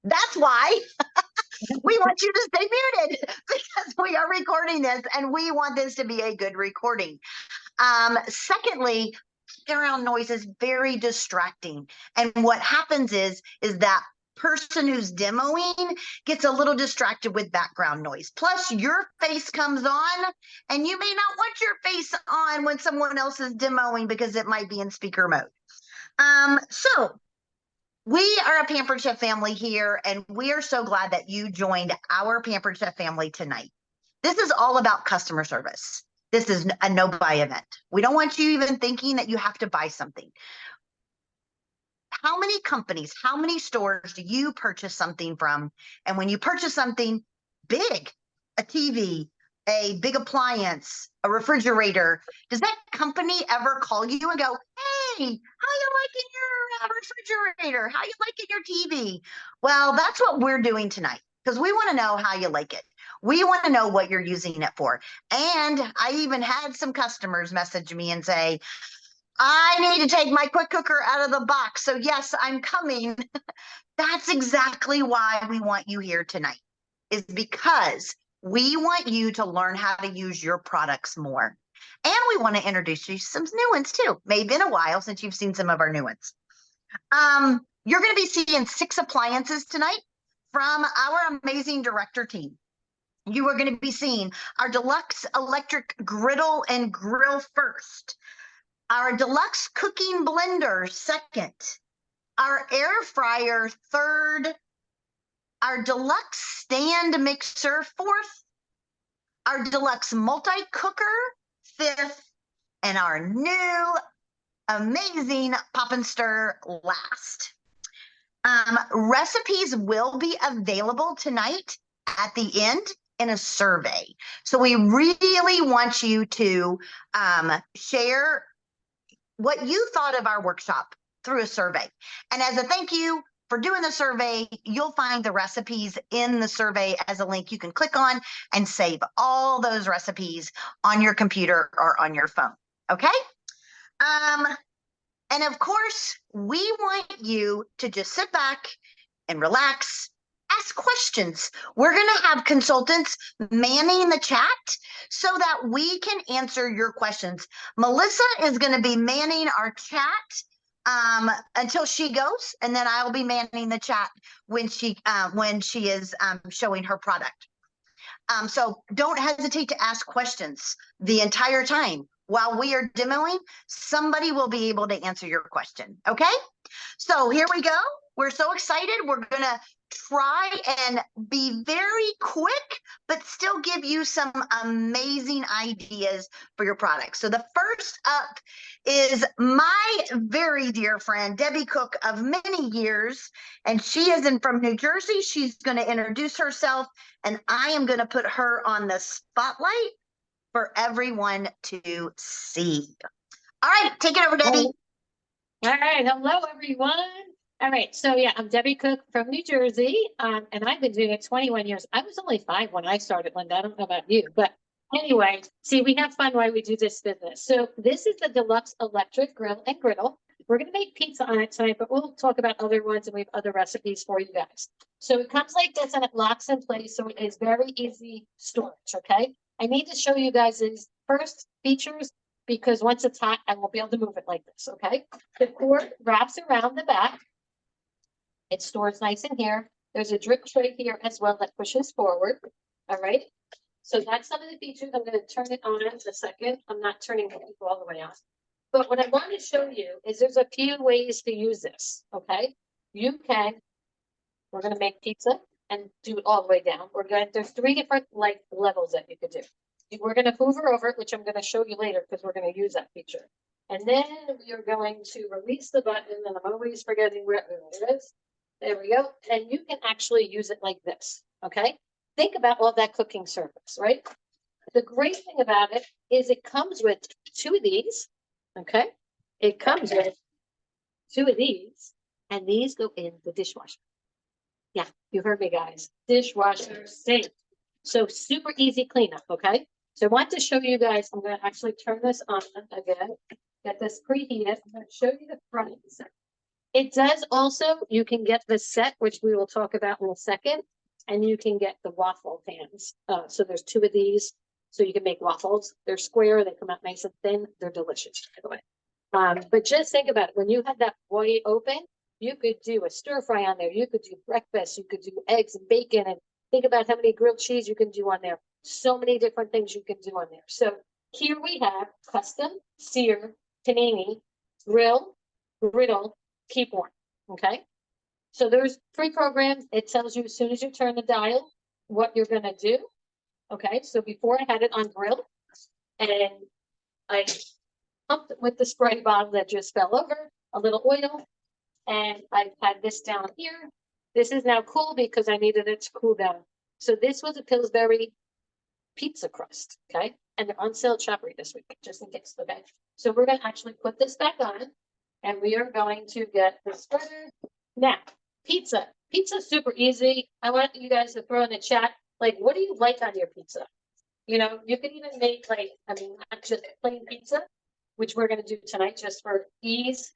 That's why we want you to stay muted because we are recording this and we want this to be a good recording. Secondly, background noise is very distracting. And what happens is that person who's demoing gets a little distracted with background noise. Plus, your face comes on, and you may not want your face on when someone else is demoing because it might be in speaker mode. So we are a Pampered Chef family here, and we are so glad that you joined our Pampered Chef family tonight. This is all about customer service. This is a no buy event. We don't want you even thinking that you have to buy something. How many companies, how many stores do you purchase something from? And when you purchase something big, a TV, a big appliance, a refrigerator, does that company ever call you and go, hey, how you liking your refrigerator? How you liking your TV? Well, that's what we're doing tonight because we want to know how you like it. We want to know what you're using it for. And I even had some customers message me and say, I need to take my quick cooker out of the box. So yes, I'm coming. That's exactly why we want you here tonight, is because we want you to learn how to use your products more. And we want to introduce you to some new ones too. Maybe been a while since you've seen some of our new ones. You're going to be seeing 6 appliances tonight from our amazing director team. You are going to be seeing our deluxe electric griddle and grill first, our deluxe cooking blender second, our air fryer third, our deluxe stand mixer fourth, our deluxe multi-cooker fifth, and our new amazing Pop and Stir last. Recipes will be available tonight at the end in a survey. So we really want you to share what you thought of our workshop through a survey. And as a thank you for doing the survey, you'll find the recipes in the survey as a link you can click on and save all those recipes on your computer or on your phone. Okay? And of course, we want you to just sit back and relax, ask questions. We're going to have consultants manning the chat so that we can answer your questions. Melissa is going to be manning our chat until she goes, and then I will be manning the chat when she is showing her product. So don't hesitate to ask questions the entire time. While we are demoing, somebody will be able to answer your question, okay? So here we go. We're so excited. We're going to try and be very quick, but still give you some amazing ideas for your products. So the first up is my very dear friend, Debbie Cook of many years, and she is from New Jersey. She's going to introduce herself, and I am going to put her on the spotlight for everyone to see. All right, take it over, Debbie. All right, hello, everyone. All right, so yeah, I'm Debbie Cook from New Jersey, and I've been doing it 21 years. I was only 5 when I started, Linda. I don't know about you, but anyway, see, we have fun while we do this business. So this is the deluxe electric grill and griddle. We're going to make pizza on it tonight, but we'll talk about other ones, and we have other recipes for you guys. So it comes like this, and it locks in place, so it is very easy storage, okay? I need to show you guys these first features because once it's hot, I won't be able to move it like this, okay? The cord wraps around the back. It stores nice in here. There's a drip tray here as well that pushes forward, all right? So that's some of the features. I'm going to turn it on in a second. I'm not turning the heat all the way on. But what I want to show you is there's a few ways to use this, okay? You can, we're going to make pizza and do it all the way down. There's 3 different like levels that you could do. We're going to hoover over it, which I'm going to show you later because we're going to use that feature. And then we are going to release the button, and I'm always forgetting where it is. There we go. And you can actually use it like this, okay? Think about all that cooking surface, right? The great thing about it is it comes with 2 of these, okay? It comes with 2 of these, and these go in the dishwasher. Yeah, you heard me, guys. Dishwasher safe. So super easy cleanup, okay? So I want to show you guys, I'm going to actually turn this on again, get this preheated. I'm going to show you the front. It does also, you can get the set, which we will talk about in a second, and you can get the waffle pans. So there's two of these, so you can make waffles. They're square, they come out nice and thin. They're delicious, by the way. But just think about it. When you had that wide open, you could do a stir fry on there. You could do breakfast. You could do eggs and bacon. And think about how many grilled cheese you can do on there. So many different things you can do on there. So here we have custom, sear, panini, grill, griddle, keep warm. Okay. So there's pre-programmed. It tells you as soon as you turn the dial what you're going to do. Okay. So before I had it on grill and I pumped it with the spray bottle that just fell over, a little oil, and I've had this down here. This is now cool because I needed it to cool down. So this was a Pillsbury pizza crust, okay? And they're on sale at Shopper this week, just in case, okay? So we're gonna actually put this back on, and we are going to get the spreader. Now, pizza. Pizza's super easy. I want you guys to throw in the chat, like, what do you like on your pizza? You know, you can even make like, I mean, not just plain pizza, which we're gonna do tonight just for ease.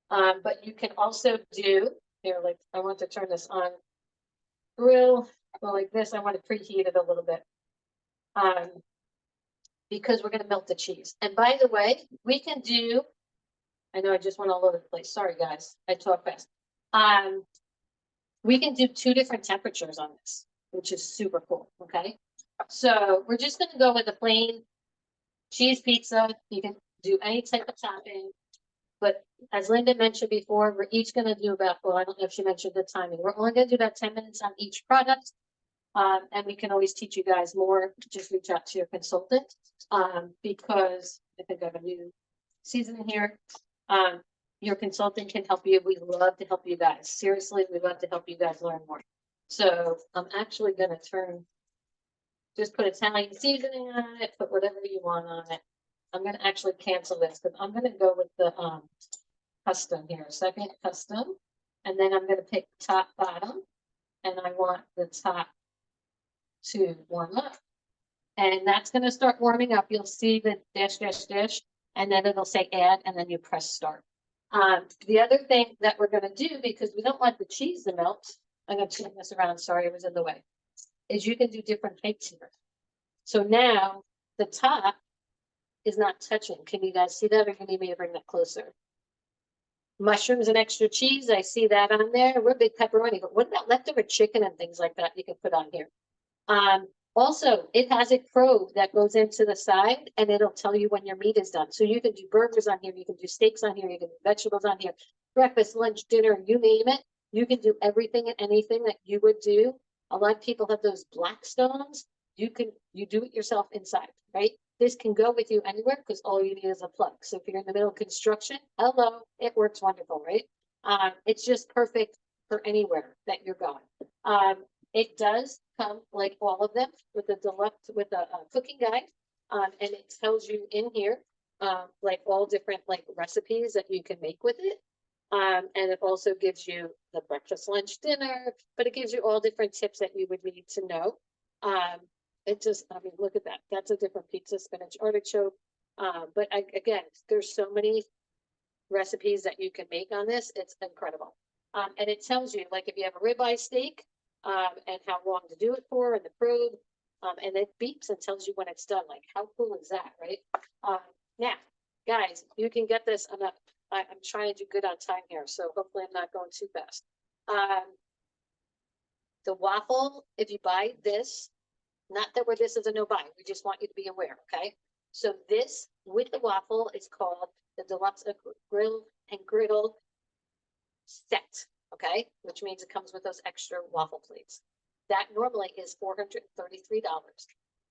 But you can also do, here, like, I want to turn this on grill, well, like this, I want to preheat it a little bit. Because we're gonna melt the cheese. And by the way, we can do, I know I just went all over the place. Sorry, guys, I talk fast. We can do 2 different temperatures on this, which is super cool, okay? So we're just gonna go with a plain cheese pizza. You can do any type of topping. But as Linda mentioned before, we're each gonna do about, well, I don't know if she mentioned the timing. We're only gonna do about 10 minutes on each product. And we can always teach you guys more. Just reach out to your consultant. Because I think I have a new season here. Your consultant can help you. We love to help you guys. Seriously, we love to help you guys learn more. So I'm actually gonna just put Italian seasoning on it, put whatever you want on it. I'm gonna actually cancel this, but I'm gonna go with the custom here, second custom, and then I'm gonna pick top bottom, and I want the top to warm up. And that's gonna start warming up. You'll see the dash, dash, dash, and then it'll say add, and then you press start. The other thing that we're gonna do, because we don't want the cheese to melt, I'm gonna turn this around, sorry, it was in the way, is you can do different heights here. So now the top is not touching. Can you guys see that, or can you maybe bring that closer? Mushrooms and extra cheese, I see that on there. We're big pepperoni, but what about leftover chicken and things like that you can put on here? Also, it has a probe that goes into the side and it'll tell you when your meat is done. So you can do burgers on here, you can do steaks on here, you can do vegetables on here, breakfast, lunch, dinner, you name it. You can do everything and anything that you would do. A lot of people have those black stones. You do it yourself inside, right? This can go with you anywhere because all you need is a plug. So if you're in the middle of construction, hello, it works wonderful, right? It's just perfect for anywhere that you're going. It does come, like all of them, with a deluxe, with a cooking guide, and it tells you in here, like all different like recipes that you can make with it. And it also gives you the breakfast, lunch, dinner, but it gives you all different tips that you would need to know. It just, I mean, look at that. That's a different pizza, spinach artichoke. But again, there's so many recipes that you can make on this. It's incredible. And it tells you, like, if you have a ribeye steak, and how long to do it for, and the probe, and it beeps and tells you when it's done. Like, how cool is that, right? Now, guys, you can get this. I'm trying to do good on time here, so hopefully I'm not going too fast. The waffle, if you buy this, not that where this is a no buy, we just want you to be aware, okay? So this with the waffle is called the deluxe grill and griddle set, okay? Which means it comes with those extra waffle plates. That normally is $433.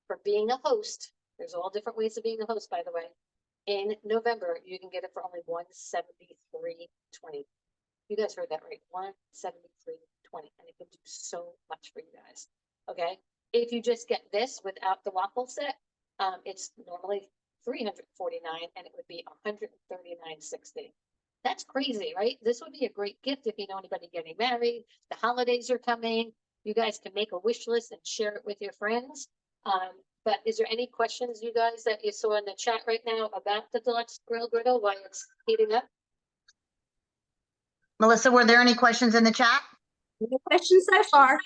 For being a host, there's all different ways of being a host, by the way. In November, you can get it for only $173.20. You guys heard that right, $173.20, and it can do so much for you guys, okay? If you just get this without the waffle set, it's normally $349, and it would be $139.60. That's crazy, right? This would be a great gift if you know anybody getting married. The holidays are coming. You guys can make a wish list and share it with your friends. But is there any questions, you guys, that you saw in the chat right now about the deluxe grill griddle while it's heating up? Melissa, were there any questions in the chat? No questions so far.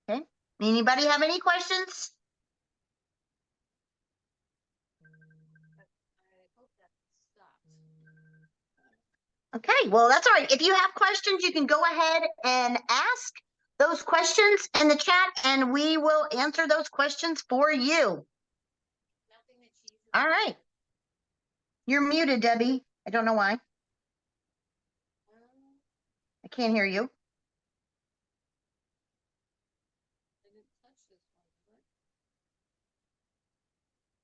Okay. Anybody have any questions? Okay, well, that's all right. If you have questions, you can go ahead and ask those questions in the chat, and we will answer those questions for you. All right. You're muted, Debbie. I don't know why. I can't hear you.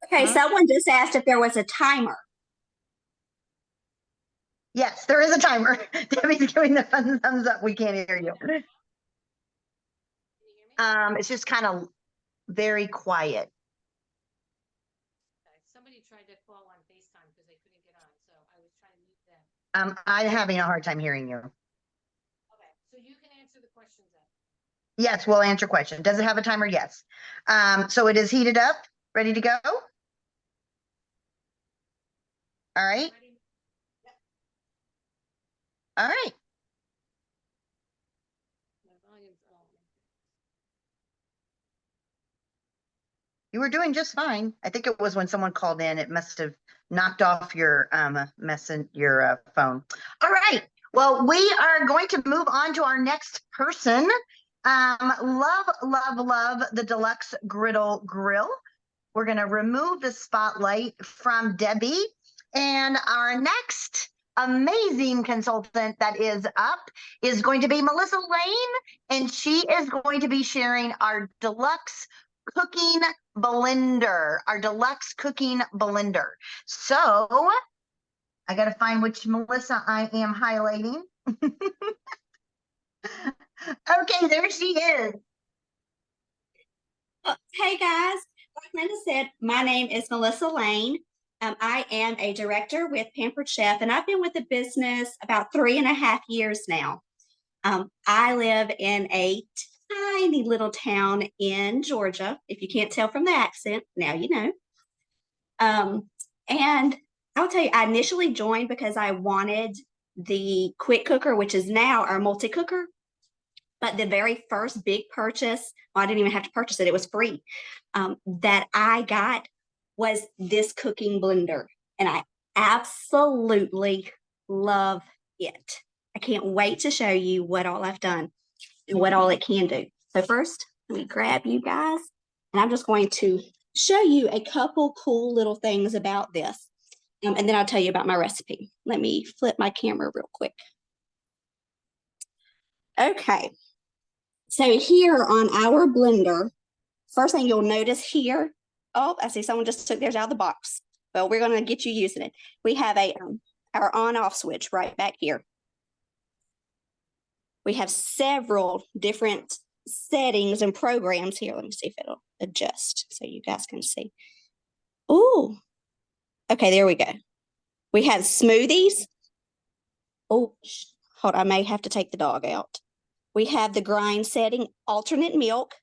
Okay, someone just asked if there was a timer. Yes, there is a timer. Debbie's giving the thumbs up. We can't hear you. It's just kind of very quiet. Somebody tried to call on FaceTime because they couldn't get on, so I was trying to mute them. I'm having a hard time hearing you. Okay, so you can answer the questions then. Yes, we'll answer question. Does it have a timer? Yes. So it is heated up, ready to go. All right. All right. You were doing just fine. I think it was when someone called in, it must have knocked off your phone. All right. Well, we are going to move on to our next person. Love the Deluxe Griddle Grill. We're going to remove the spotlight from Debbie, and our next amazing consultant that is up is going to be Melissa Lane, and she is going to be sharing our deluxe cooking blender, our deluxe cooking blender. So I got to find which Melissa I am highlighting. Okay, there she is. Hey guys, like Linda said, my name is Melissa Lane. I am a director with Pampered Chef, and I've been with the business about 3.5 years now. I live in a tiny little town in Georgia. If you can't tell from the accent, now you know. And I'll tell you, I initially joined because I wanted the quick cooker, which is now our multi-cooker. But the very first big purchase, well, I didn't even have to purchase it, it was free, that I got was this cooking blender. And I absolutely love it. I can't wait to show you what all I've done and what all it can do. So first, let me grab you guys, and I'm just going to show you a couple cool little things about this. And then I'll tell you about my recipe. Let me flip my camera real quick. Okay. So here on our blender, first thing you'll notice here, oh, I see someone just took theirs out of the box. Well, we're going to get you using it. We have our on-off switch right back here. We have several different settings and programs here. Let me see if it'll adjust so you guys can see. Ooh, okay, there we go. We have smoothies. Oh, hold on, I may have to take the dog out. We have the grind setting, alternate milk,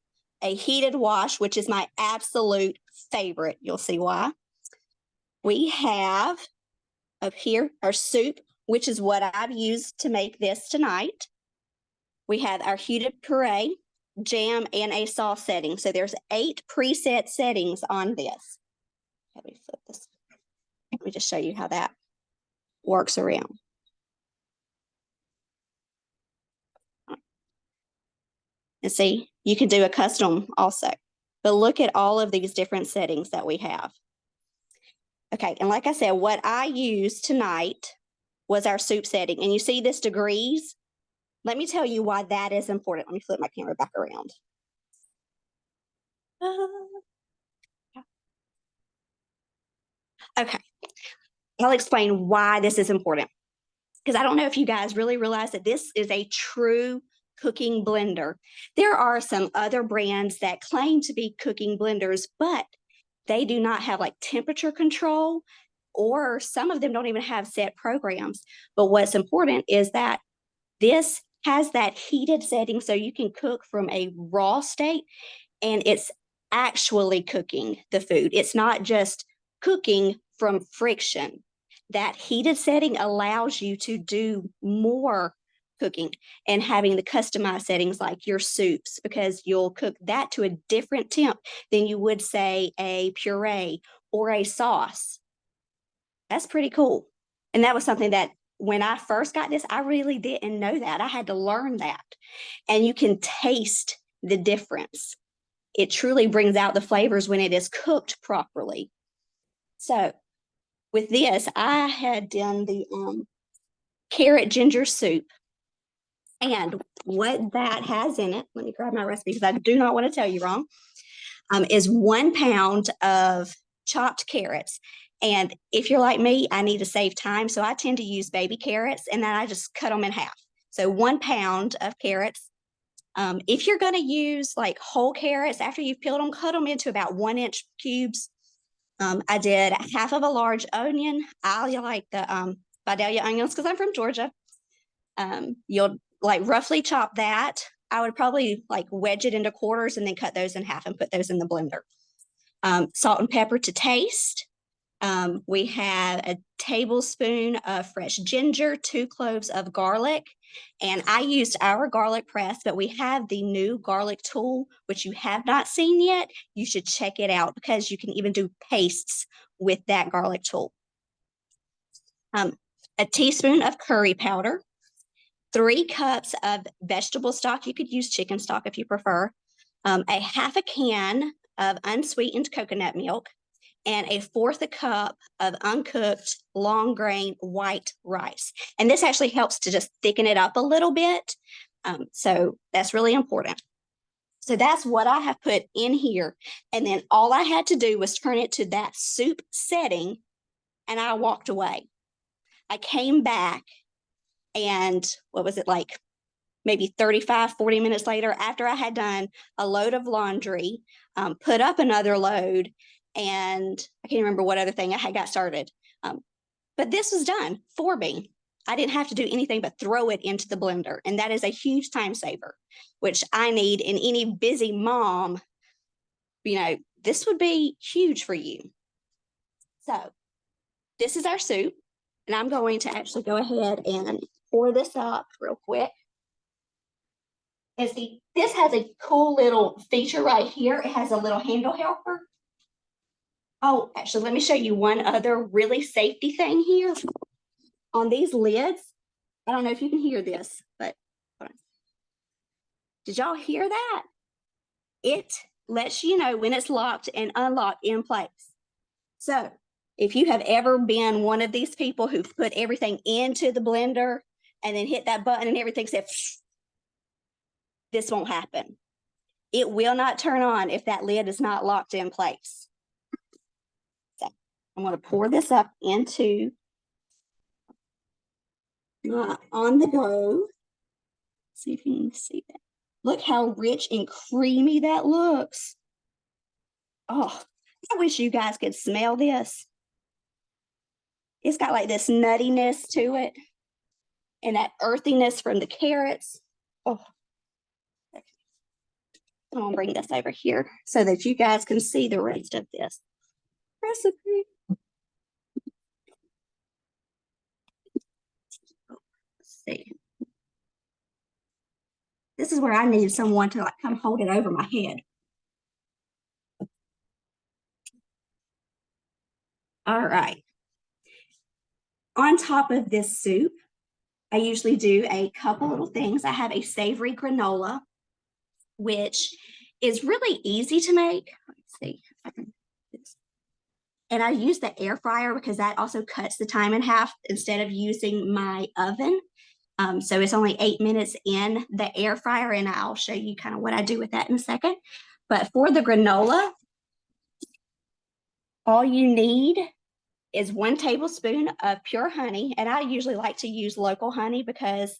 a heated wash, which is my absolute favorite. You'll see why. We have up here our soup, which is what I've used to make this tonight. We have our heated puree, jam, and a sauce setting. So there's 8 preset settings on this. Let me flip this. Let me just show you how that works around. And see, you can do a custom also. But look at all of these different settings that we have. Okay, and like I said, what I used tonight was our soup setting. And you see this degrees? Let me tell you why that is important. Let me flip my camera back around. Okay, I'll explain why this is important. Because I don't know if you guys really realize that this is a true cooking blender. There are some other brands that claim to be cooking blenders, but they do not have like temperature control, or some of them don't even have set programs. But what's important is that this has that heated setting so you can cook from a raw state, and it's actually cooking the food. It's not just cooking from friction. that heated setting allows you to do more cooking and having the customized settings like your soups, because you'll cook that to a different temp than you would, say, a puree or a sauce. That's pretty cool. And that was something that when I first got this, I really didn't know that. I had to learn that. And you can taste the difference. It truly brings out the flavors when it is cooked properly. So with this, I had done the carrot ginger soup. And what that has in it, let me grab my recipe because I do not want to tell you wrong, is 1 pound of chopped carrots. And if you're like me, I need to save time. So I tend to use baby carrots and then I just cut them in half. So 1 pound of carrots. If you're going to use like whole carrots after you've peeled them, cut them into about 1-inch cubes. I did half of a large onion. I like the Vidalia onions because I'm from Georgia. You'll like roughly chop that. I would probably like wedge it into quarters and then cut those in half and put those in the blender. Salt and pepper to taste. We have a tablespoon of fresh ginger, 2 cloves of garlic, and I used our garlic press, but we have the new garlic tool, which you have not seen yet. You should check it out because you can even do pastes with that garlic tool. A teaspoon of curry powder, 3 cups of vegetable stock. You could use chicken stock if you prefer. A half a can of unsweetened coconut milk, and 1/4 cup of uncooked long grain white rice. And this actually helps to just thicken it up a little bit. So that's really important. So that's what I have put in here. And then all I had to do was turn it to that soup setting and I walked away. I came back and what was it like? Maybe 35, 40 minutes later, after I had done a load of laundry, put up another load, and I can't remember what other thing I had got started. But this was done for me. I didn't have to do anything but throw it into the blender. And that is a huge time saver, which I need in any busy mom. You know, this would be huge for you. So this is our soup. And I'm going to actually go ahead and pour this up real quick. And see, this has a cool little feature right here. It has a little handle helper. Oh, actually, let me show you one other really safety thing here. On these lids, I don't know if you can hear this, but hold on. Did y'all hear that? It lets you know when it's locked and unlocked in place. So if you have ever been one of these people who put everything into the blender and then hit that button and everything said, this won't happen. It will not turn on if that lid is not locked in place. So I'm going to pour this up into on the go. See if you can see that. Look how rich and creamy that looks. Oh, I wish you guys could smell this. It's got like this nuttiness to it and that earthiness from the carrots. Oh, I'm gonna bring this over here so that you guys can see the rest of this recipe. Let's see. This is where I need someone to like come hold it over my head. All right. On top of this soup, I usually do a couple little things. I have a savory granola, which is really easy to make. Let's see if I can do this. And I use the air fryer because that also cuts the time in half instead of using my oven. So it's only 8 minutes in the air fryer, and I'll show you kind of what I do with that in a second. But for the granola, all you need is 1 tablespoon of pure honey. And I usually like to use local honey because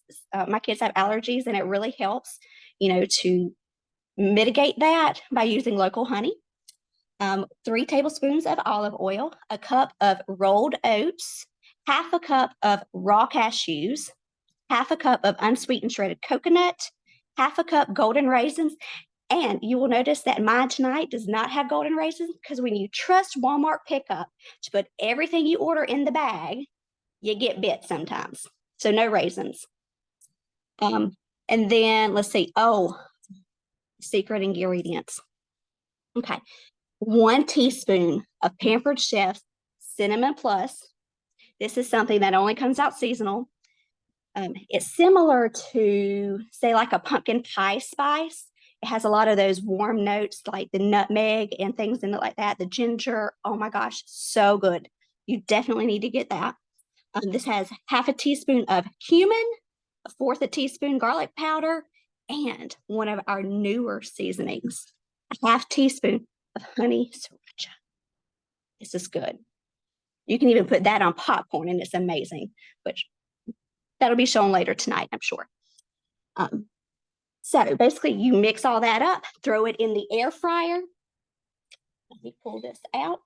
my kids have allergies and it really helps, you know, to mitigate that by using local honey. 3 tablespoons of olive oil, a cup of rolled oats, half a cup of raw cashews, half a cup of unsweetened shredded coconut, half a cup golden raisins. And you will notice that mine tonight does not have golden raisins because when you trust Walmart pickup to put everything you order in the bag, you get bit sometimes. So no raisins. And then let's see. Oh, secret ingredients. Okay. 1 teaspoon of Pampered Chef Cinnamon Plus. This is something that only comes out seasonal. It's similar to, say, like a pumpkin pie spice. It has a lot of those warm notes like the nutmeg and things in it like that. The ginger. Oh my gosh, so good. You definitely need to get that. This has 1/2 teaspoon of cumin, 1/4 a teaspoon garlic powder, and one of our newer seasonings, 1/2 teaspoon of honey sriracha. This is good. You can even put that on popcorn and it's amazing, which that'll be shown later tonight, I'm sure. So basically you mix all that up, throw it in the air fryer. Let me pull this out.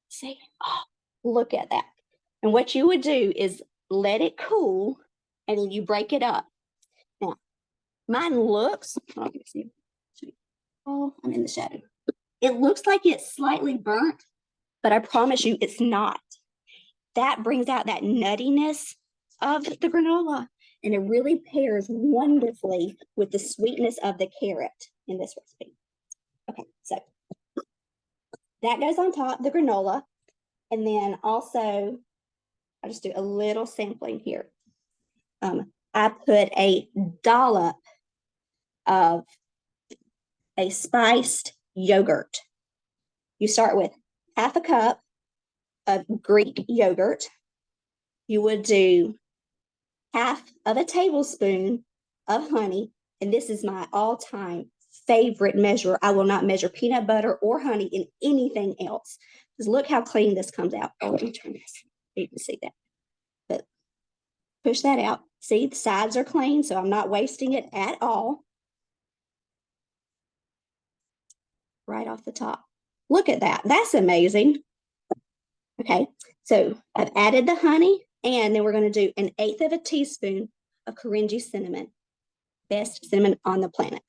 See, oh, look at that. And what you would do is let it cool and then you break it up. Now, mine looks, oh, I'm in the shadow. It looks like it's slightly burnt, but I promise you it's not. That brings out that nuttiness of the granola, and it really pairs wonderfully with the sweetness of the carrot in this recipe. Okay, so that goes on top, the granola, and then also, I'll just do a little sampling here. I put a dollop of a spiced yogurt. You start with 1/2 cup of Greek yogurt. You would do 1/2 tablespoon of honey, and this is my all-time favorite measure. I will not measure peanut butter or honey in anything else. Because look how clean this comes out. Oh, let me turn this. You can see that. But push that out. See, the sides are clean, so I'm not wasting it at all. Right off the top. Look at that. That's amazing. Okay, so I've added the honey, and then we're going to do 1/8 teaspoon of Korenji cinnamon. Best cinnamon on the planet.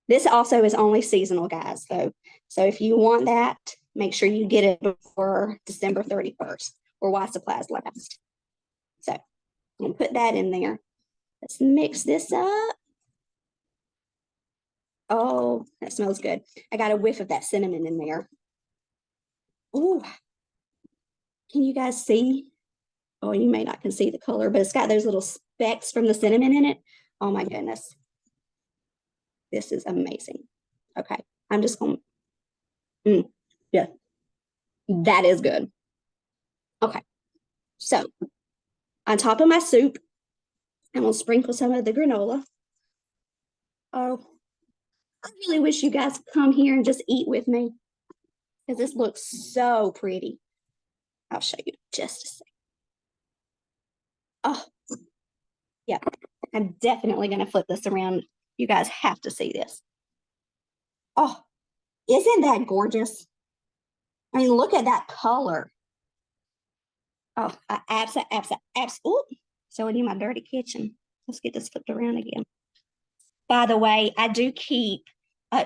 This also is only seasonal, guys, though. So if you want that, make sure you get it before December 31st or while supplies last. So I'm going to put that in there. Let's mix this up. Oh, that smells good. I got a whiff of that cinnamon in there. Oh, can you guys see? Oh, you may not can see the color, but it's got those little specks from the cinnamon in it. Oh my goodness. This is amazing. Okay, I'm just going to, yeah, that is good. Okay, so on top of my soup, I'm going to sprinkle some of the granola. Oh, I really wish you guys could come here and just eat with me because this looks so pretty. I'll show you just a second. Oh, yeah, I'm definitely going to flip this around. You guys have to see this. Oh, isn't that gorgeous? I mean, look at that color. Oh, ooh, showing you my dirty kitchen. Let's get this flipped around again. By the way, I do keep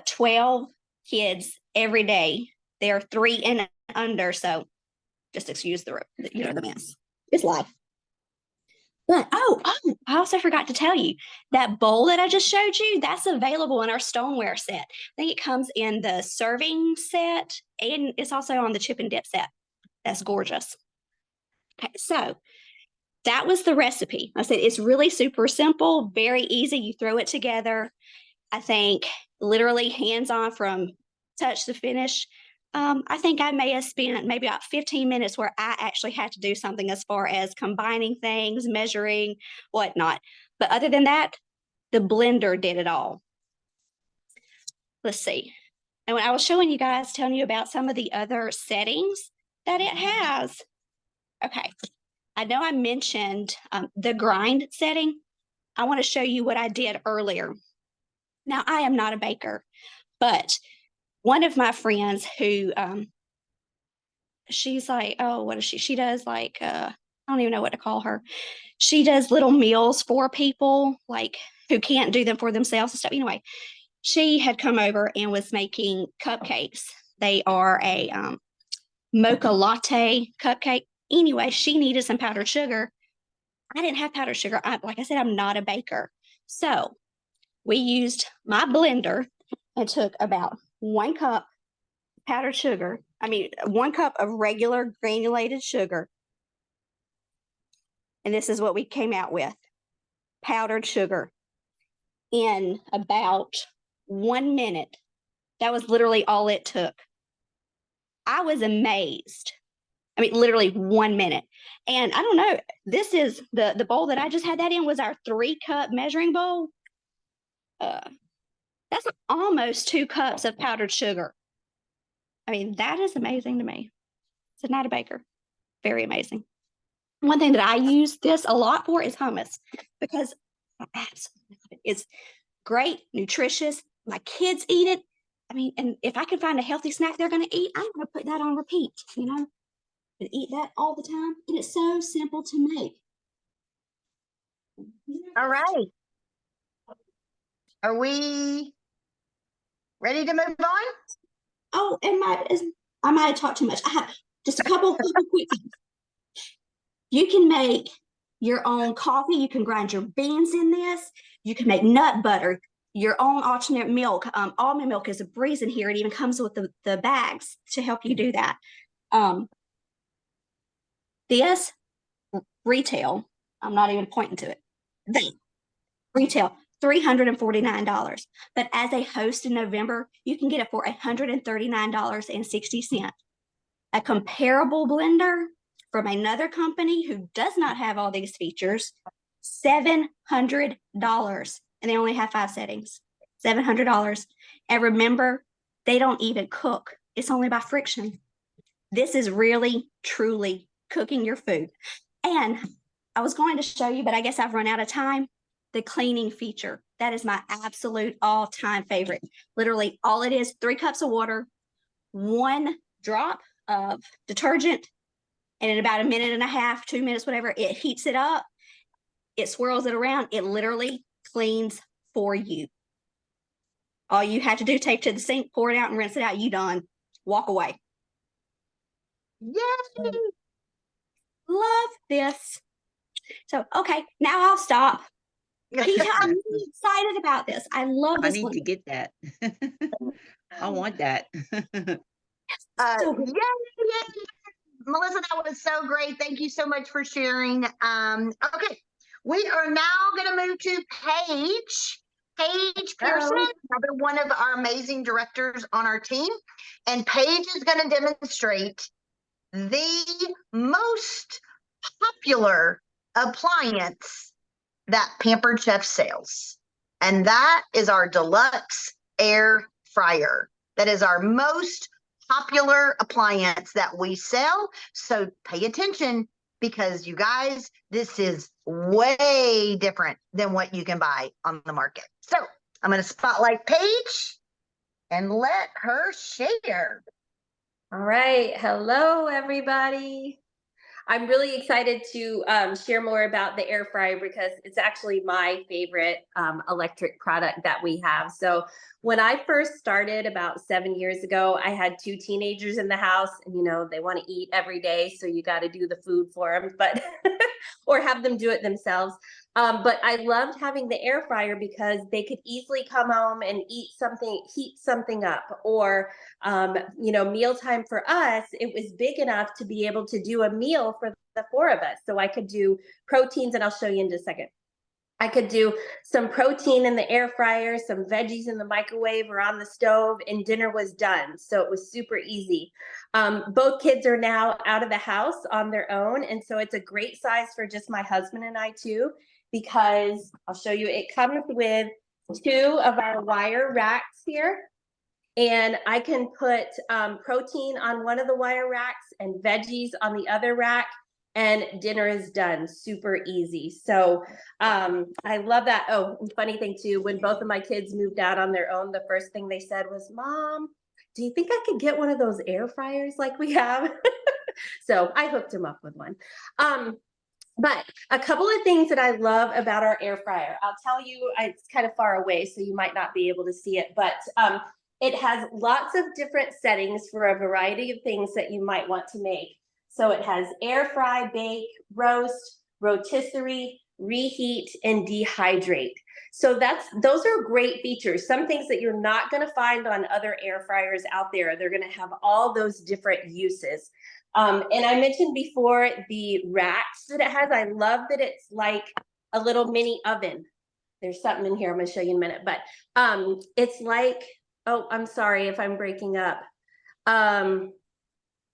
12 kids every day. They're 3 and under, so just excuse the mess. It's life. But I also forgot to tell you that bowl that I just showed you, that's available in our stoneware set. I think it comes in the serving set and it's also on the chip and dip set. That's gorgeous. Okay, so that was the recipe. I said it's really super simple, very easy. You throw it together. I think literally hands-on from touch to finish. I think I may have spent maybe about 15 minutes where I actually had to do something as far as combining things, measuring, whatnot. But other than that, the blender did it all. Let's see. And when I was showing you guys, telling you about some of the other settings that it has. Okay. I know I mentioned the grind setting. I want to show you what I did earlier. Now, I am not a baker, but one of my friends who, she's like, oh, what is she? She does like, I don't even know what to call her. She does little meals for people like who can't do them for themselves and stuff. Anyway, she had come over and was making cupcakes. They are a mocha latte cupcake. Anyway, she needed some powdered sugar. I didn't have powdered sugar. Like I said, I'm not a baker. So we used my blender and took about 1 cup powdered sugar. 1 cup of regular granulated sugar. And this is what we came out with. Powdered sugar in about 1 minute. That was literally all it took. I was amazed. Literally 1 minute. And I don't know, this is the bowl that I just had that in was our 3-cup measuring bowl. That's almost 2 cups of powdered sugar. That is amazing to me. So not a baker. Very amazing. One thing that I use this a lot for is hummus because I absolutely love it. It's great, nutritious. My kids eat it. And if I can find a healthy snack they're going to eat, I'm going to put that on repeat, and eat that all the time. And it's so simple to make. All right. Are we ready to move on? Oh, and I might have talked too much. I have just a couple quick things. You can make your own coffee. You can grind your beans in this. You can make nut butter, your own alternate milk. Almond milk is a breeze in here. It even comes with the bags to help you do that. This retail, I'm not even pointing to it. Retail, $349. But as a host in November, you can get it for $139.60. A comparable blender from another company who does not have all these features, $700. And they only have 5 settings. $700. And remember, they don't even cook. It's only by friction. This is really, truly cooking your food. And I was going to show you, but I guess I've run out of time. The cleaning feature. That is my absolute all-time favorite. Literally, all it is, 3 cups of water, 1 drop of detergent, and in about 1.5 minutes, 2 minutes, whatever, it heats it up. It swirls it around. It literally cleans for you. All you have to do, take to the sink, pour it out, and rinse it out. You done. Walk away. Yay! Love this. So, okay, now I'll stop. I'm really excited about this. I love I this need one. to get that. I want that. So good. Yay. Melissa, that was so great. Thank you so much for sharing. Okay, we are now going to move to Paige Pearson, another one of our amazing directors on our team. And Paige is going to demonstrate the most popular appliance that Pampered Chef sells. And that is our deluxe air fryer. That is our most popular appliance that we sell. So pay attention because you guys, this is way different than what you can buy on the market. So I'm going to spotlight Paige and let her share. All right. Hello, everybody. I'm really excited to share more about the air fryer because it's actually my favorite electric product that we have. So when I first started about 7 years ago, I had 2 teenagers in the house and, they want to eat every day. So you got to do the food for them, but or have them do it themselves. But I loved having the air fryer because they could easily come home and heat something up. Or, mealtime for us, it was big enough to be able to do a meal for the 4 of us. So I could do proteins, and I'll show you in just a second. I could do some protein in the air fryer, some veggies in the microwave or on the stove, and dinner was done. So it was super easy. Both kids are now out of the house on their own. And so it's a great size for just my husband and I too, because I'll show you, it comes with 2 of our wire racks here. And I can put protein on one of the wire racks and veggies on the other rack. And dinner is done. Super easy. So I love that. Oh, and funny thing too, when both of my kids moved out on their own, the first thing they said was, "Mom, do you think I could get one of those air fryers like we have?" So I hooked him up with one. But a couple of things that I love about our air fryer, I'll tell you, it's kind of far away, so you might not be able to see it, but it has lots of different settings for a variety of things that you might want to make. So it has air fry, bake, roast, rotisserie, reheat, and dehydrate. So those are great features. Some things that you're not going to find on other air fryers out there. They're going to have all those different uses. And I mentioned before the racks that it has. I love that it's like a little mini oven. There's something in here I'm going to show you in a minute, but it's like, oh, I'm sorry if I'm breaking up.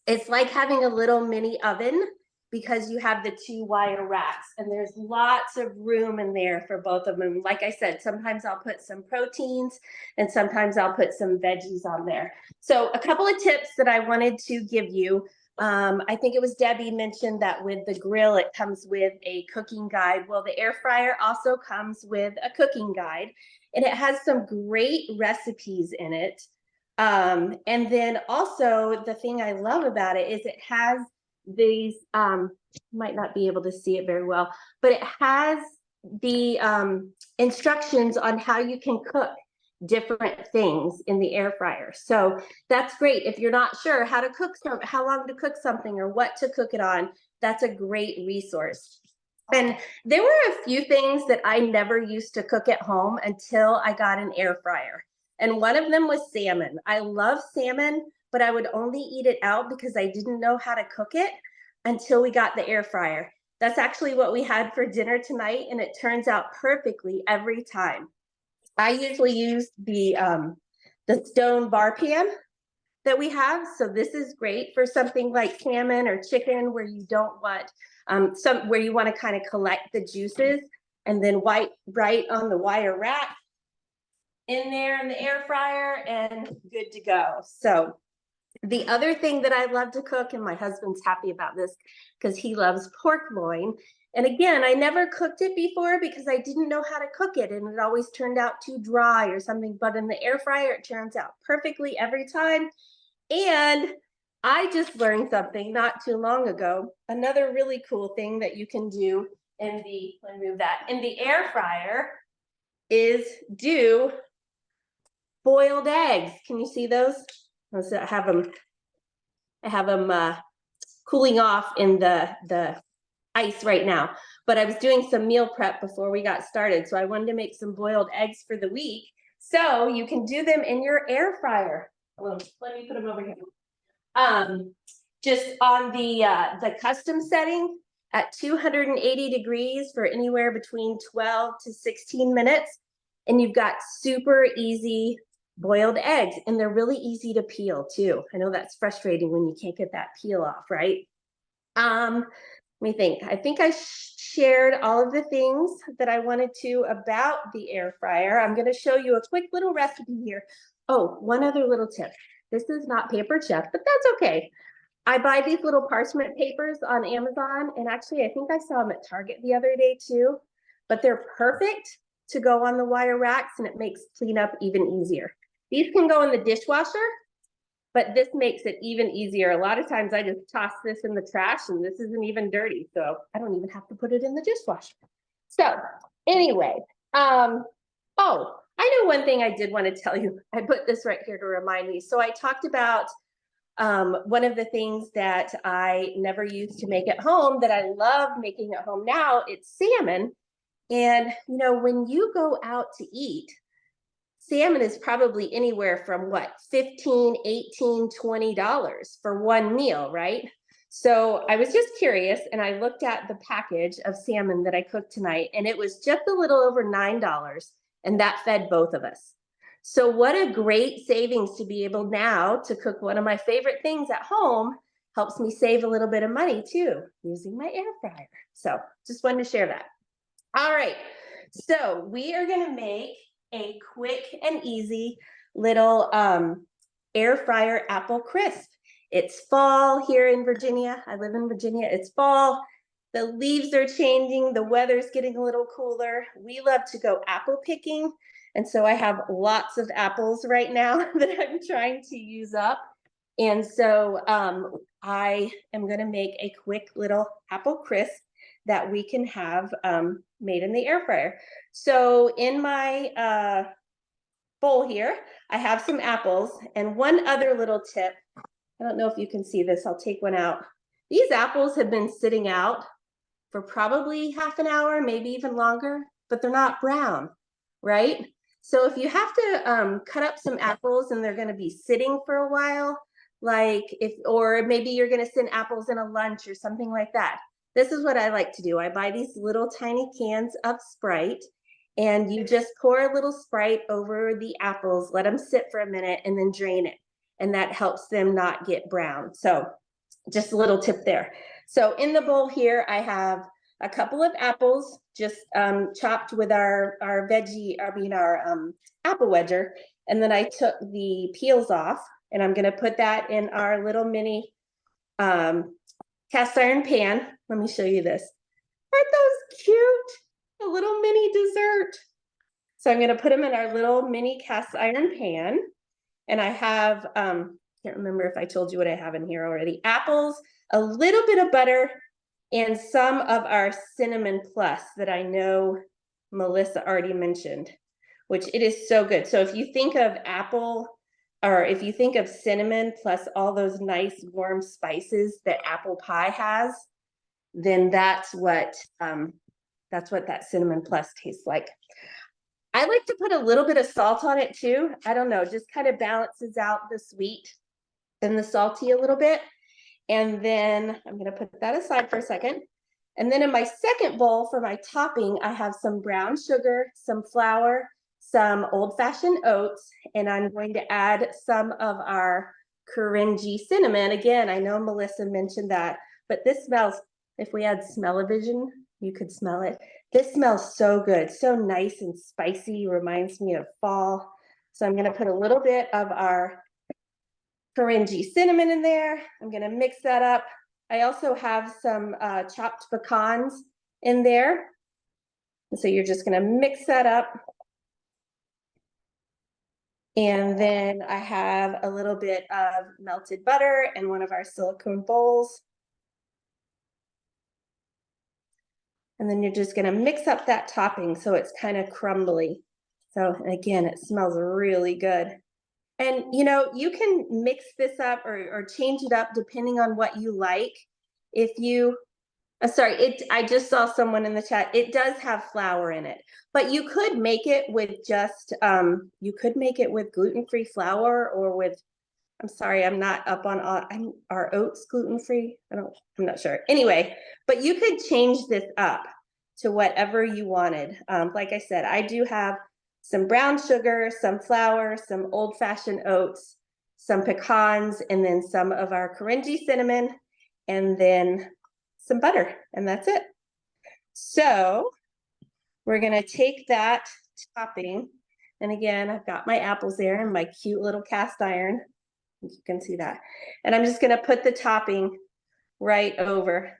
It's like having a little mini oven because you have the 2 wire racks, and there's lots of room in there for both of them. Like I said, sometimes I'll put some proteins and sometimes I'll put some veggies on there. So a couple of tips that I wanted to give you. I think it was Debbie mentioned that with the grill, it comes with a cooking guide. Well, the air fryer also comes with a cooking guide, and it has some great recipes in it. And then also the thing I love about it is it has these, might not be able to see it very well, but it has the instructions on how you can cook different things in the air fryer. So that's great. If you're not sure how to cook how long to cook something or what to cook it on, that's a great resource. And there were a few things that I never used to cook at home until I got an air fryer. And one of them was salmon. I love salmon, but I would only eat it out because I didn't know how to cook it until we got the air fryer. That's actually what we had for dinner tonight, and it turns out perfectly every time. I usually use the stone bar pan that we have. So this is great for something like salmon or chicken where you don't want where you want to kind of collect the juices, and then right on the wire rack in there in the air fryer and good to go. So the other thing that I love to cook, and my husband's happy about this because he loves pork loin. And again, I never cooked it before because I didn't know how to cook it, and it always turned out too dry or something. But in the air fryer, it turns out perfectly every time. And I just learned something not too long ago. Another really cool thing that you can do in the, let me move that, in the air fryer is do boiled eggs. Can you see those? I have them cooling off in the ice right now. But I was doing some meal prep before we got started, so I wanted to make some boiled eggs for the week. So you can do them in your air fryer. Well, let me put them over here. Just on the custom setting at 280 degrees for anywhere between 12 to 16 minutes, and you've got super easy boiled eggs, and they're really easy to peel too. I know that's frustrating when you can't get that peel off, right? Let me think. I think I shared all of the things that I wanted to about the air fryer. I'm going to show you a quick little recipe here. Oh, one other little tip. This is not paper chef, but that's okay. I buy these little parchment papers on Amazon, and actually I think I saw them at Target the other day too, but they're perfect to go on the wire racks, and it makes cleanup even easier. These can go in the dishwasher, but this makes it even easier. A lot of times I just toss this in the trash and this isn't even dirty, so I don't even have to put it in the dishwasher. So anyway, oh, I know one thing I did want to tell you. I put this right here to remind me. So I talked about one of the things that I never used to make at home that I love making at home now, it's salmon. And you know, when you go out to eat, salmon is probably anywhere from what, $15, $18, $20 for one meal, right? So I was just curious, and I looked at the package of salmon that I cooked tonight, and it was just a little over $9, and that fed both of us. So what a great savings to be able now to cook one of my favorite things at home. Helps me save a little bit of money too, using my air fryer. So just wanted to share that. All right, so we are gonna make a quick and easy little air fryer apple crisp. It's fall here in Virginia. I live in Virginia. It's fall. The leaves are changing. The weather's getting a little cooler. We love to go apple picking. And so I have lots of apples right now that I'm trying to use up. And so I am going to make a quick little apple crisp that we can have made in the air fryer. So in my bowl here, I have some apples, and one other little tip. I don't know if you can see this. I'll take one out. These apples have been sitting out for probably half an hour, maybe even longer, but they're not brown, right? So if you have to cut up some apples and they're going to be sitting for a while, or maybe you're going to send apples in a lunch or something like that. This is what I like to do. I buy these little tiny cans of Sprite, and you just pour a little Sprite over the apples, let them sit for a minute, and then drain it. And that helps them not get brown. So just a little tip there. So in the bowl here, I have a couple of apples just chopped with our apple wedger. And then I took the peels off, and I'm gonna put that in our little mini cast iron pan. Let me show you this. Aren't those cute? A little mini dessert. So I'm gonna put them in our little mini cast iron pan. And I have, can't remember if I told you what I have in here already. Apples, a little bit of butter, and some of our Cinnamon Plus that I know Melissa already mentioned, which it is so good. So if you think of apple, or if you think of cinnamon plus all those nice warm spices that apple pie has, then that's what that Cinnamon Plus tastes like. I like to put a little bit of salt on it too. I don't know, just kind of balances out the sweet and the salty a little bit. And then I'm gonna put that aside for a second. And then in my second bowl for my topping, I have some brown sugar, some flour, some old-fashioned oats, and I'm going to add some of our Korenji cinnamon. Again, I know Melissa mentioned that, but this smells, if we had smell-o-vision, you could smell it. This smells so good, so nice and spicy, reminds me of fall. So I'm gonna put a little bit of our Korenji cinnamon in there. I'm gonna mix that up. I also have some chopped pecans in there. And so you're just gonna mix that up. And then I have a little bit of melted butter in one of our silicone bowls. And then you're just gonna mix up that topping so it's kind of crumbly. So again, it smells really good. And you know, you can mix this up or change it up depending on what you like. If you, I just saw someone in the chat, it does have flour in it, but you could make it with just, you could make it with gluten-free flour or with, I'm sorry, I'm not up on all, are oats gluten-free? I'm not sure. Anyway, but you could change this up to whatever you wanted. Like I said, I do have some brown sugar, some flour, some old-fashioned oats, some pecans, and then some of our Korenji cinnamon, and then some butter, and that's it. So we're gonna take that topping, and again, I've got my apples there and my cute little cast iron. You can see that. And I'm just gonna put the topping right over. I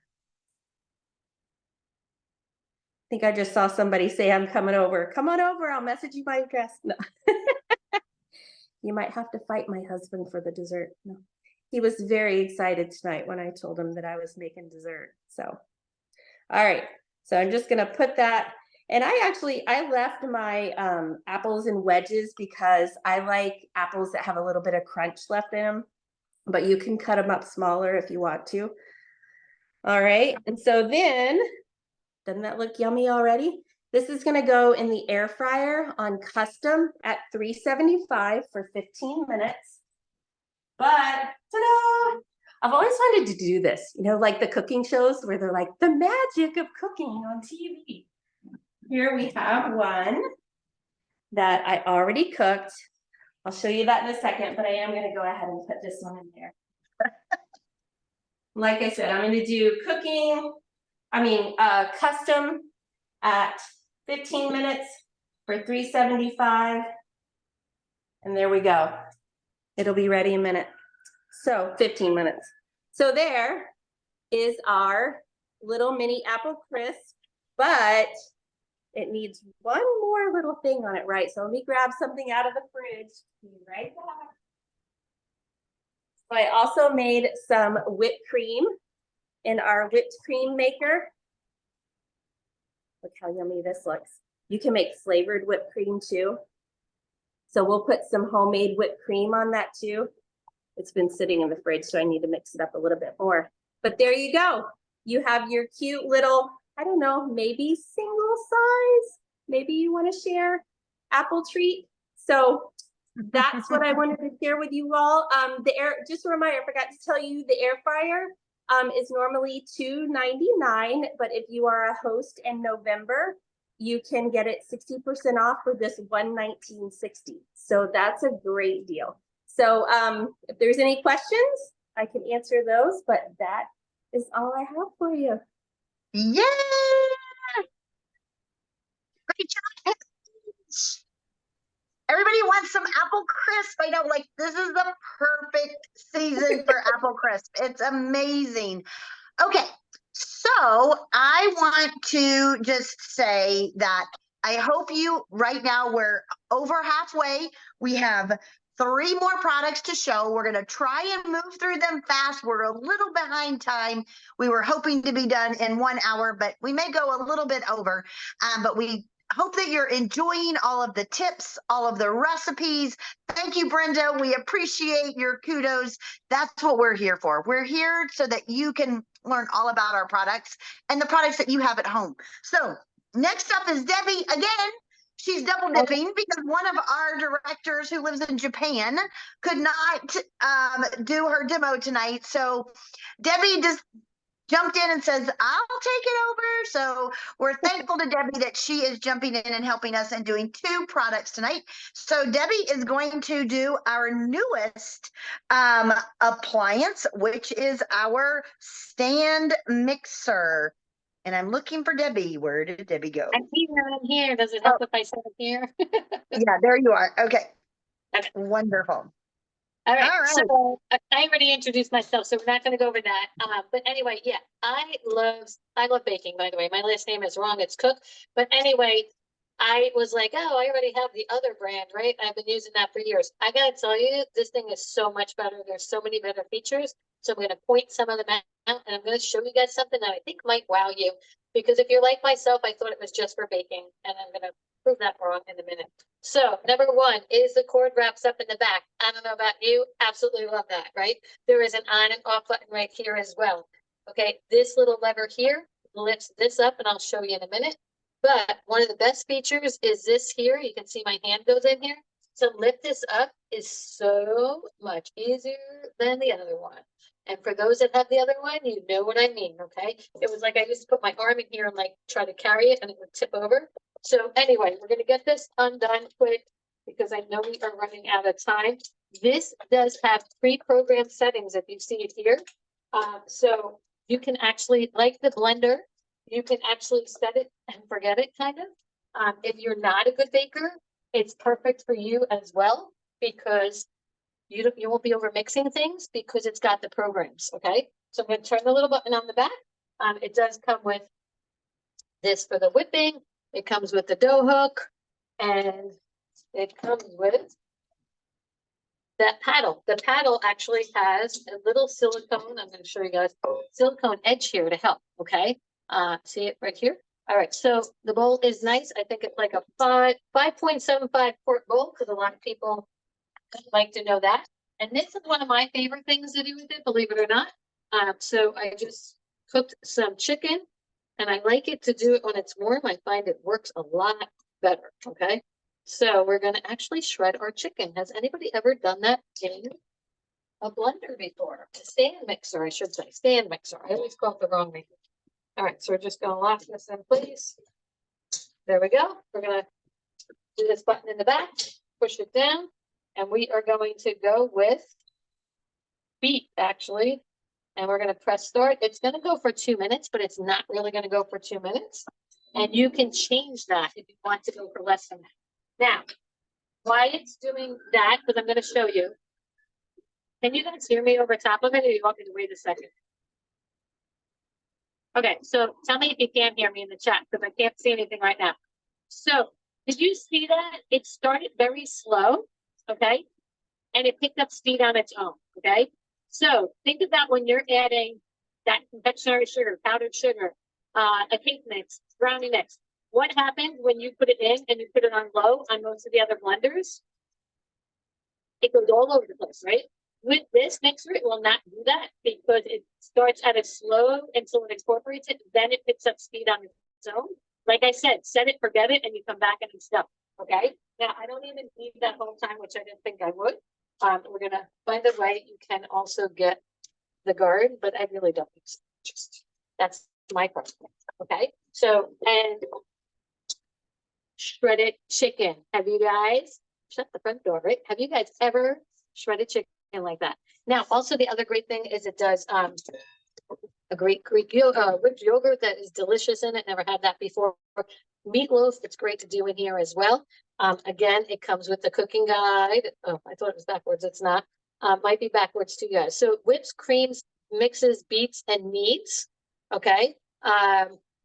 think I just saw somebody say, I'm coming over. Come on over, I'll message you my address. No. You might have to fight my husband for the dessert. No. He was very excited tonight when I told him that I was making dessert. So, all right. So I'm just gonna put that. And I left my apples in wedges because I like apples that have a little bit of crunch left in them, but you can cut them up smaller if you want to. All right, and so then, doesn't that look yummy already? This is gonna go in the air fryer on custom at 375 for 15 minutes. But, ta-da! I've always wanted to do this, you know, like the cooking shows where they're like, the magic of cooking on TV. Here we have one that I already cooked. I'll show you that in a second, but I am gonna go ahead and put this one in there. Like I said, I'm gonna do custom at 15 minutes for 375. And there we go. It'll be ready in a minute. So 15 minutes. So there is our little mini apple crisp, but it needs one more little thing on it, right? So let me grab something out of the fridge. Be right back. So I also made some whipped cream in our whipped cream maker. Look how yummy this looks. You can make flavored whipped cream too. So we'll put some homemade whipped cream on that too. It's been sitting in the fridge, so I need to mix it up a little bit more. But there you go. You have your cute little, I don't know, maybe single size. Maybe you want to share apple treat. So that's what I wanted to share with you all. Just a reminder, I forgot to tell you, the air fryer is normally $2.99, but if you are a host in November, you can get it 60% off for this $119.60. So that's a great deal. So if there's any questions, I can answer those, but that is all I have for you. Yay! Great job. Everybody wants some apple crisp. I know, like, this is the perfect season for apple crisp. It's amazing. Okay, so I want to just say that I hope you, right now, we're over halfway. We have 3 more products to show. We're going to try and move through them fast. We're a little behind time. We were hoping to be done in 1 hour, but we may go a little bit over. But we hope that you're enjoying all of the tips, all of the recipes. Thank you, Brenda. We appreciate your kudos. That's what we're here for. We're here so that you can learn all about our products and the products that you have at home. So next up is Debbie again. She's double dipping because one of our directors who lives in Japan could not do her demo tonight. So Debbie just jumped in and says, I'll take it over. So we're thankful to Debbie that she is jumping in and helping us and doing 2 products tonight. So Debbie is going to do our newest appliance, which is our stand mixer. And I'm looking for Debbie. Where did Debbie go? I'm here. Does it help if I sit here? Yeah, there you are. Okay. Okay. Wonderful. All right. All right. So I already introduced myself, so we're not going to go over that. But anyway, yeah, I love baking, by the way. My last name is wrong. It's Cook. But anyway, I was like, oh, I already have the other brand, right? I've been using that for years. I got to tell you, this thing is so much better. There's so many better features. So I'm going to point some of them out, and I'm going to show you guys something that I think might wow you. Because if you're like myself, I thought it was just for baking, and I'm going to prove that wrong in a minute. So number 1 is the cord wraps up in the back. I don't know about you, absolutely love that, right? There is an on and off button right here as well. Okay, this little lever here lifts this up, and I'll show you in a minute. But one of the best features is this here. You can see my hand goes in here. To lift this up is so much easier than the other one. And for those that have the other one, you know what I mean, okay? It was like I used to put my arm in here and like try to carry it and it would tip over. So anyway, we're going to get this undone quick because I know we are running out of time. This does have pre-programmed settings if you see it here. So you can actually, like the blender, you can actually set it and forget it kind of. If you're not a good baker, it's perfect for you as well because you won't be over mixing things because it's got the programs. Okay, so I'm going to turn the little button on the back. It does come with this for the whipping. It comes with the dough hook, and it comes with that paddle. The paddle actually has a little silicone. I'm going to show you guys silicone edge here to help. Okay, see it right here. All right, so the bowl is nice. I think it's like a 5.75 quart bowl because a lot of people like to know that. And this is one of my favorite things to do with it, believe it or not. So I just cooked some chicken, and I like it to do it when it's warm. I find it works a lot better. Okay, so we're going to actually shred our chicken. Has anybody ever done that in a blender before? A stand mixer, I should say. Stand mixer. I always call it the wrong name. All right, so we're just going to lock this in place. There we go. We're going to do this button in the back, push it down, and we are going to go with beat, actually. And we're going to press start. It's going to go for 2 minutes, but it's not really going to go for 2 minutes. And you can change that if you want to go for less than that. Now, why it's doing that, because I'm going to show you. Can you guys hear me over top of it, or you want me to wait a second? Okay, so tell me if you can't hear me in the chat, because I can't see anything right now. So, did you see that? It started very slow, okay? And it picked up speed on its own, okay? So, think about when you're adding that confectionery sugar, powdered sugar, a cake mix, brownie mix. What happens when you put it in and you put it on low on most of the other blenders? It goes all over the place, right? With this mixer, it will not do that because it starts at a slow until it incorporates it. Then it picks up speed on its own. Like I said, set it, forget it, and you come back and it's done. Okay. Now I don't even need that whole time, which I didn't think I would. We're gonna, by the way, you can also get the guard, but I really don't use it. Just that's my personal. Okay. So, and shredded chicken. Have you guys shut the front door, right? Have you guys ever shredded chicken like that? Now, also the other great thing is it does a great Greek whipped yogurt that is delicious in it. Never had that before. Meatloaf, it's great to do in here as well. Again, it comes with the cooking guide. Oh, I thought it was backwards. It's not. Might be backwards too, guys. So whips, creams, mixes, beats, and kneads. Okay.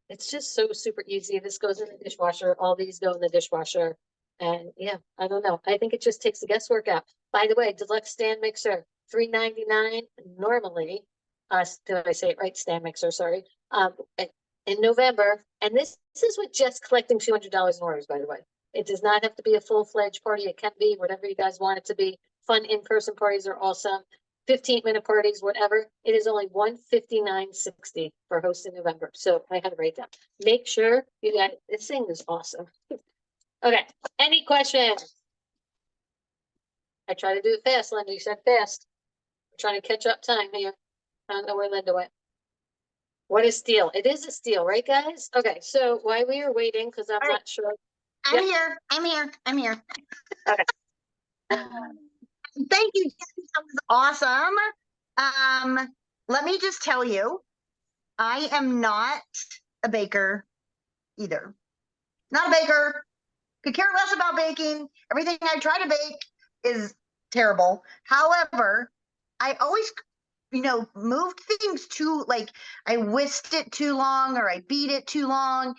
It's just so super easy. This goes in the dishwasher. All these go in the dishwasher. And yeah, I don't know. I think it just takes the guesswork out. By the way, deluxe stand mixer, $3.99 normally. Did I say it right? Stand mixer, sorry. In November. And this is with just collecting $200 in orders, by the way. It does not have to be a full-fledged party. It can be whatever you guys want it to be. Fun in-person parties are awesome. 15-minute parties, whatever. It is only $159.60 for host in November. So I had to write down. Make sure you got this thing is awesome. Okay. Any questions? I try to do it fast, Linda. You said fast. I'm trying to catch up time here. I don't know where Linda went. What is steel? It is a steel, right, guys? Okay. So while we are waiting, because I'm not sure. I'm Yep. here. I'm here. I'm here. Okay. Thank you, Jen. That was awesome. Let me just tell you, I am not a baker either. Not a baker. Could care less about baking. Everything I try to bake is terrible. However, I always, moved things too, like I whisked it too long or I beat it too long.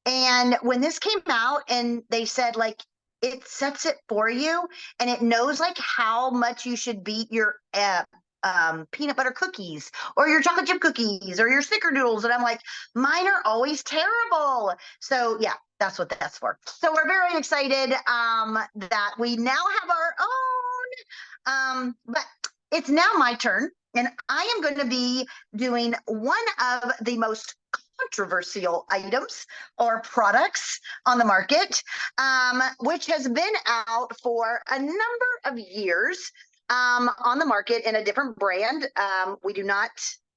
And when this came out and they said like it sets it for you and it knows like how much you should beat your peanut butter cookies or your chocolate chip cookies or your snickerdoodles, and I'm like, mine are always terrible. So yeah, that's what that's for. So we're very excited that we now have our own. But it's now my turn, and I am going to be doing one of the most controversial items or products on the market, which has been out for a number of years on the market in a different brand. We do not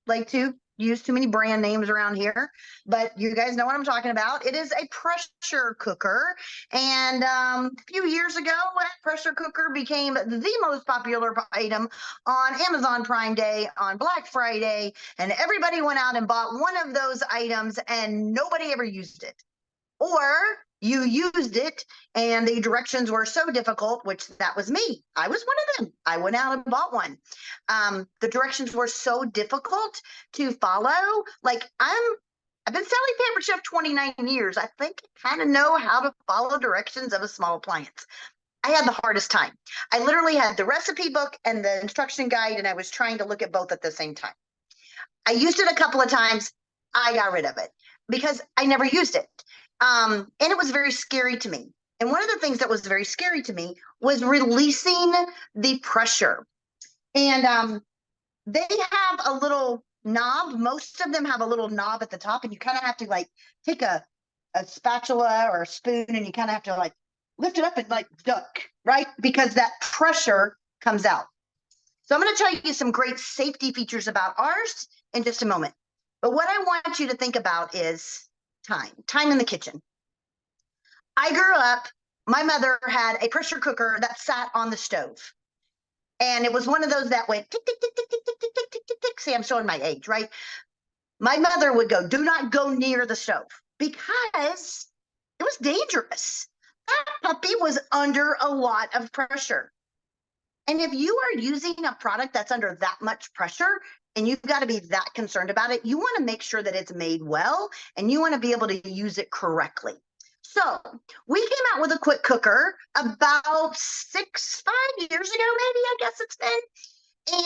like to use too many brand names around here, but you guys know what I'm talking about. It is a pressure cooker. And a few years ago, that pressure cooker became the most popular item on Amazon Prime Day, on Black Friday, and everybody went out and bought one of those items and nobody ever used it. Or you used it and the directions were so difficult, which that was me. I was one of them. I went out and bought one. The directions were so difficult to follow. Like I've been selling Pampered Chef 29 years. I think I kind of know how to follow directions of a small appliance. I had the hardest time. I literally had the recipe book and the instruction guide, and I was trying to look at both at the same time. I used it a couple of times. I got rid of it because I never used it. And it was very scary to me. And one of the things that was very scary to me was releasing the pressure. And they have a little knob. Most of them have a little knob at the top, and you kind of have to like take a spatula or a spoon and you kind of have to like lift it up and like duck, right? Because that pressure comes out. So I'm going to tell you some great safety features about ours in just a moment. But what I want you to think about is time in the kitchen. I grew up, my mother had a pressure cooker that sat on the stove. And it was one of those that went tick, tick, tick, tick, tick, tick, tick, tick, tick, tick, tick. See, I'm showing my age, right? My mother would go, do not go near the stove because it was dangerous. That puppy was under a lot of pressure. And if you are using a product that's under that much pressure and you've got to be that concerned about it, you want to make sure that it's made well and you want to be able to use it correctly. So we came out with a quick cooker about 5 years ago, maybe, I guess it's been.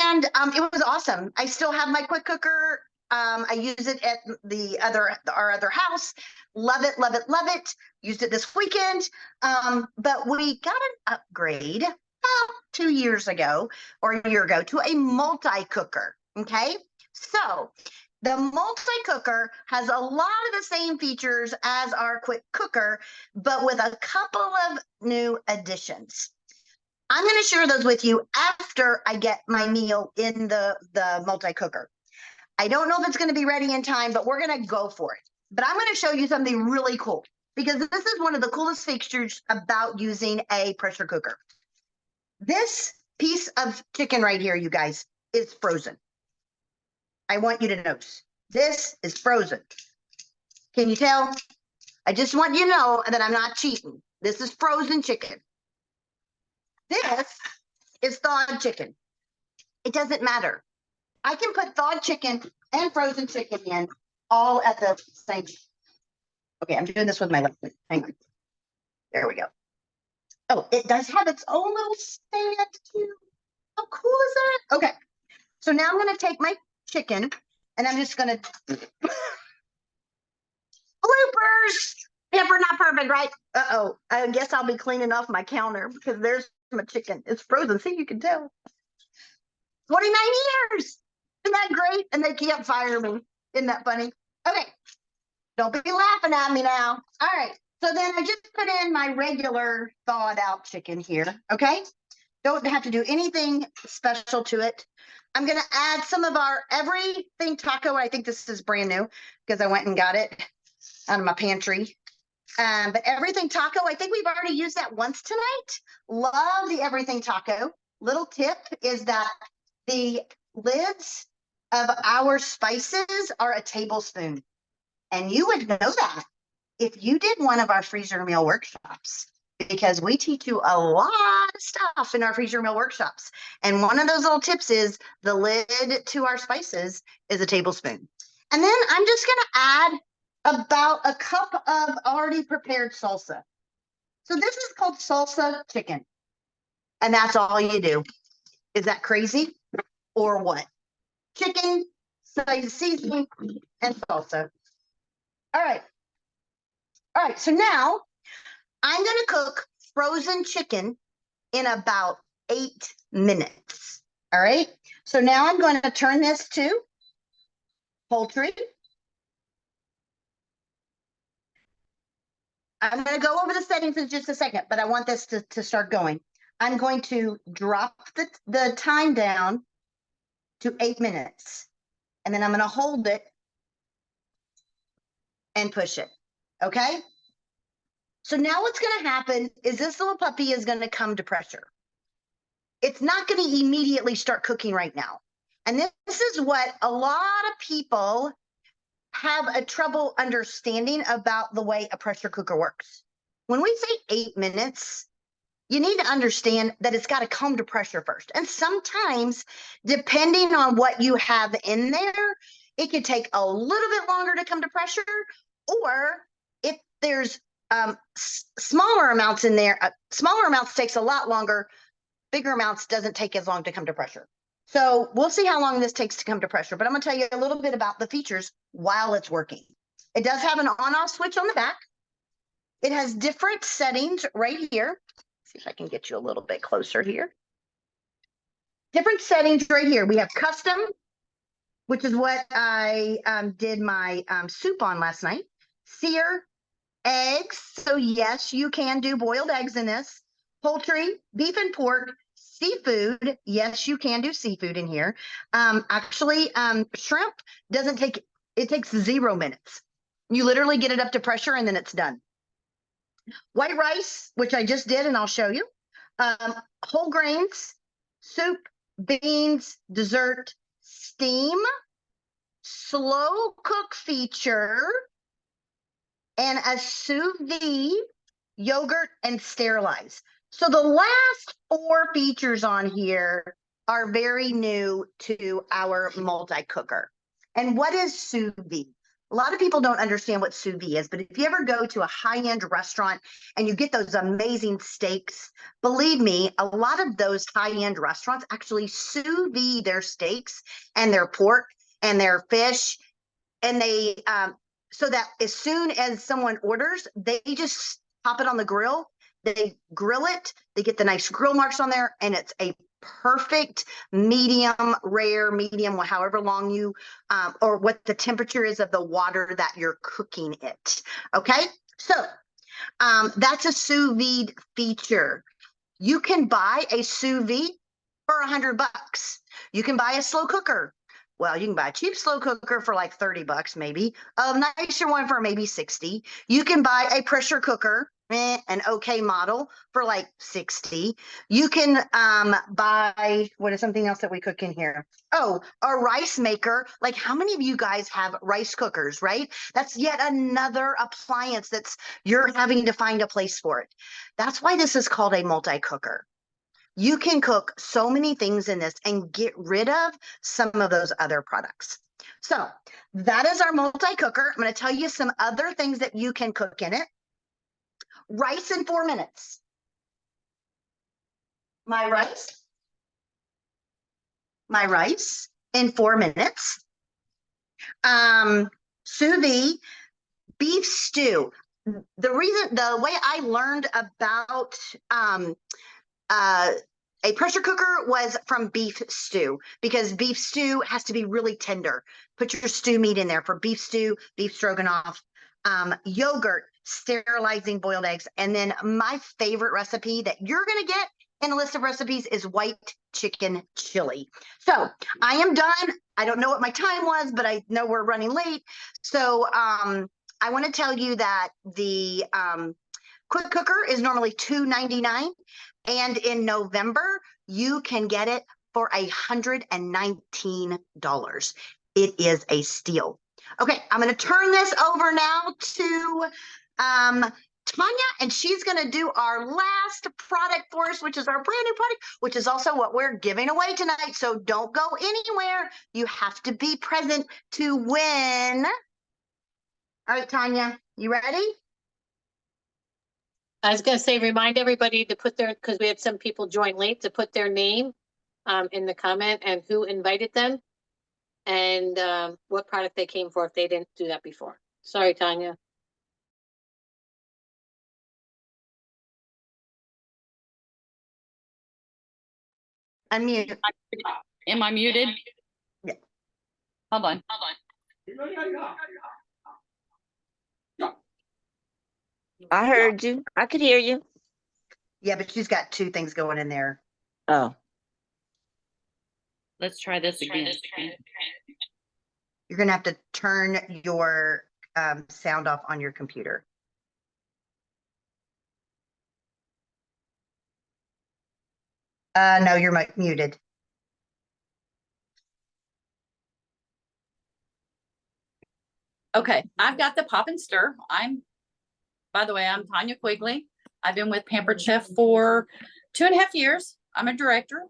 And it was awesome. I still have my quick cooker. I use it at our other house. Love it, love it, love it. Used it this weekend. But we got an upgrade about 2 years ago or a year ago to a multi-cooker. Okay. So the multi-cooker has a lot of the same features as our quick cooker, but with a couple of new additions. I'm going to share those with you after I get my meal in the multi-cooker. I don't know if it's going to be ready in time, but we're going to go for it. But I'm going to show you something really cool because this is one of the coolest features about using a pressure cooker. This piece of chicken right here, you guys, is frozen. I want you to notice this is frozen. Can you tell? I just want you to know that I'm not cheating. This is frozen chicken. This is thawed chicken. It doesn't matter. I can put thawed chicken and frozen chicken in all at the same. Okay, I'm doing this with my left. Hang on. There we go. Oh, it does have its own little stand too. How cool is that? Okay, so now I'm going to take my chicken and I'm just going to bloopers. Never not perfect, right? Uh-oh. I guess I'll be cleaning off my counter because there's my chicken. It's frozen. See, you can tell. 29 years. Isn't that great? And they can't fire me. Isn't that funny? Okay. Don't be laughing at me now. All right. So then I just put in my regular thawed out chicken here. Okay. Don't have to do anything special to it. I'm going to add some of our everything taco. I think this is brand new because I went and got it out of my pantry. But everything taco, I think we've already used that once tonight. Love the everything taco. Little tip is that the lids of our spices are a tablespoon. And you would know that if you did one of our freezer meal workshops, because we teach you a lot of stuff in our freezer meal workshops. And one of those little tips is the lid to our spices is a tablespoon. And then I'm just going to add about a cup of already prepared salsa. So this is called salsa chicken. And that's all you do. Is that crazy or what? Chicken, seasoning, and salsa. All right. All right. So now I'm going to cook frozen chicken in about 8 minutes. All right. So now I'm going to turn this to poultry. I'm going to go over the settings in just a second, but I want this to start going. I'm going to drop the time down to 8 minutes, and then I'm going to hold it and push it. Okay. So now what's going to happen is this little puppy is going to come to pressure. It's not going to immediately start cooking right now. And this is what a lot of people have a trouble understanding about the way a pressure cooker works. When we say 8 minutes, you need to understand that it's got to come to pressure first. And sometimes, depending on what you have in there, it could take a little bit longer to come to pressure. Or if there's smaller amounts in there, smaller amounts takes a lot longer. Bigger amounts doesn't take as long to come to pressure. So we'll see how long this takes to come to pressure, but I'm going to tell you a little bit about the features while it's working. It does have an on-off switch on the back. It has different settings right here. See if I can get you a little bit closer here. Different settings right here. We have custom, which is what I did my soup on last night. Sear, eggs. So yes, you can do boiled eggs in this. Poultry, beef and pork, seafood. Yes, you can do seafood in here. Actually, shrimp doesn't take, it takes 0 minutes. You literally get it up to pressure and then it's done. White rice, which I just did and I'll show you. Whole grains, soup, beans, dessert, steam, slow cook feature, and a sous vide, yogurt, and sterilize. So the last 4 features on here are very new to our multi-cooker. And what is sous vide? A lot of people don't understand what sous vide is, but if you ever go to a high-end restaurant and you get those amazing steaks, believe me, a lot of those high-end restaurants actually sous vide their steaks and their pork and their fish, and they so that as soon as someone orders, they just pop it on the grill They grill it, they get the nice grill marks on there, and it's a perfect medium rare, medium, however long you or what the temperature is of the water that you're cooking it. Okay, so that's a sous vide feature. You can buy a sous vide for $100. You can buy a slow cooker. Well, you can buy a cheap slow cooker for like $30, maybe a nicer one for maybe 60. You can buy a pressure cooker, an okay model for like 60. You can buy, what is something else that we cook in here? Oh, a rice maker. Like, how many of you guys have rice cookers, right? That's yet another appliance that's you're having to find a place for it. That's why this is called a multi-cooker. You can cook so many things in this and get rid of some of those other products. So that is our multi-cooker. I'm going to tell you some other things that you can cook in it. Rice in 4 minutes. My rice in 4 minutes. Sous vide, beef stew. The way I learned about a pressure cooker was from beef stew, because beef stew has to be really tender. Put your stew meat in there for beef stew, beef stroganoff, yogurt, sterilizing boiled eggs. And then my favorite recipe that you're going to get in the list of recipes is white chicken chili. So I am done. I don't know what my time was, but I know we're running late. So I want to tell you that the quick cooker is normally $2.99. And in November, you can get it for $119. It is a steal. Okay, I'm going to turn this over now to Tanya, and she's going to do our last product for us, which is our brand new product, which is also what we're giving away tonight. So don't go anywhere. You have to be present to win. All right, Tanya, you ready? I was gonna say, remind everybody to put their, because we had some people join late, to put their name in the comment and who invited them and what product they came for if they didn't do that before. Sorry, Tanya. Unmute. Am I muted? Yeah. Hold on. I heard you. I could hear you. Yeah, but she's got two things going in there. Oh, Let's try this again. You're going to have to turn your sound off on your computer. No, you're muted. Okay, I've got the pop and stir. By the way, I'm Tanya Quigley. I've been with Pampered Chef for 2.5 years. I'm a director.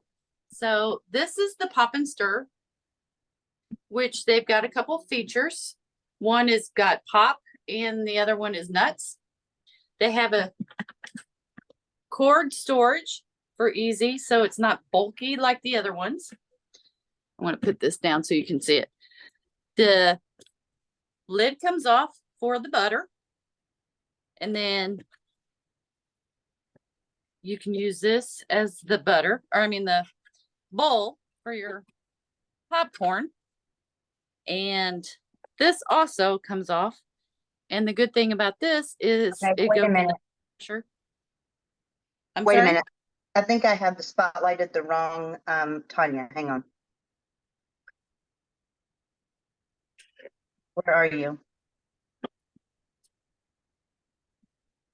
So this is the pop and stir, which they've got a couple features. One is got pop and the other one is nuts. They have a cord storage for easy, so it's not bulky like the other ones. I want to put this down so you can see it. The lid comes off for the butter, and then you can use this as the butter, or I mean the bowl for your popcorn. And this also comes off. And the good thing about this is it goes in the washer. Wait a minute. I think I have the spotlighted the wrong Tanya. Hang on. Where are you?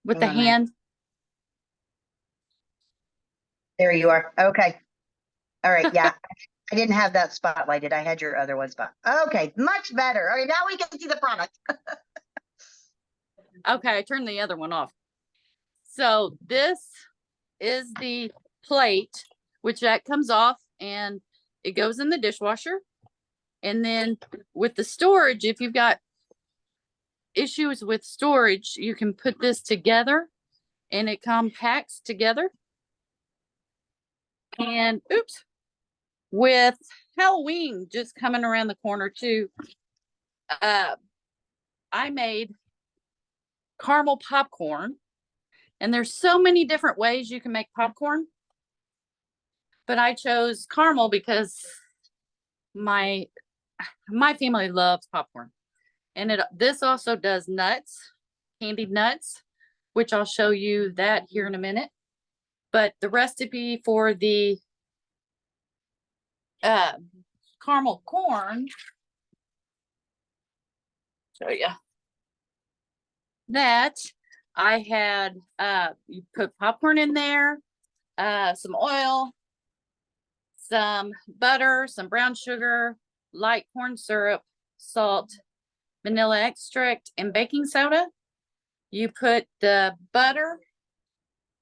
With the hand. There you are. Okay. All right. Yeah. I didn't have that spotlighted. I had your other one spot. Okay. Much better. All right. Now we can see the product. Okay. I turned the other one off. So this is the plate, which that comes off and it goes in the dishwasher. And then with the storage, if you've got issues with storage, you can put this together and it compacts together. And oops, with Halloween just coming around the corner too, I made caramel popcorn And there's so many different ways you can make popcorn. But I chose caramel because my family loves popcorn. And this also does nuts, candied nuts, which I'll show you that here in a minute. But the recipe for the caramel corn, show you that I had you put popcorn in there, some oil, some butter, some brown sugar, light corn syrup, salt, vanilla extract, and baking soda. You put the butter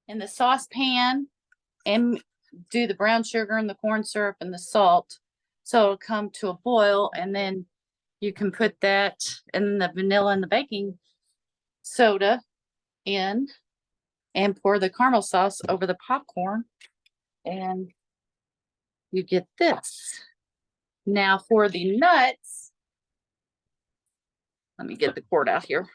in the saucepan and do the brown sugar and the corn syrup and the salt. So it'll come to a boil, and then you can put that and the vanilla and the baking soda in and pour the caramel sauce over the popcorn, and you get this. Now for the nuts, let me get the cord out here.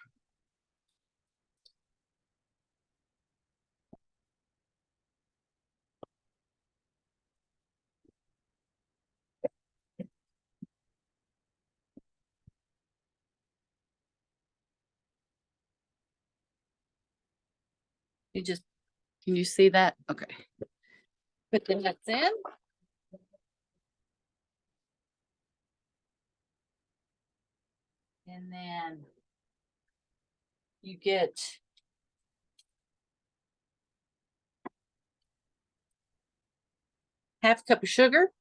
Can you see that? Okay. Put the nuts in. And then you get half a cup of sugar,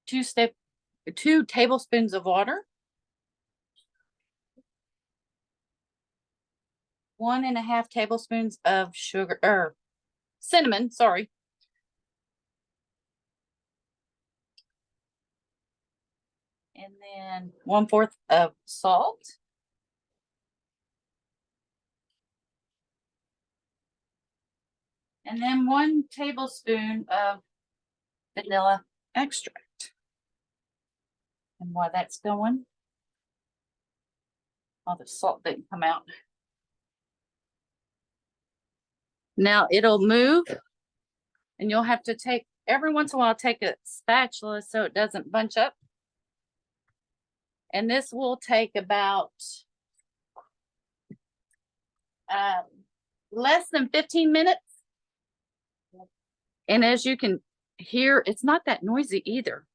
2 tablespoons of water, 1.5 tablespoons of sugar or cinnamon, sorry. And then 1/4 of salt. And then 1 tablespoon of vanilla extract. And while that's going, all the salt didn't come out. Now it'll move, and you'll have to take, every once in a while, take a spatula so it doesn't bunch up. And this will take about less than 15 minutes. And as you can hear, it's not that noisy either.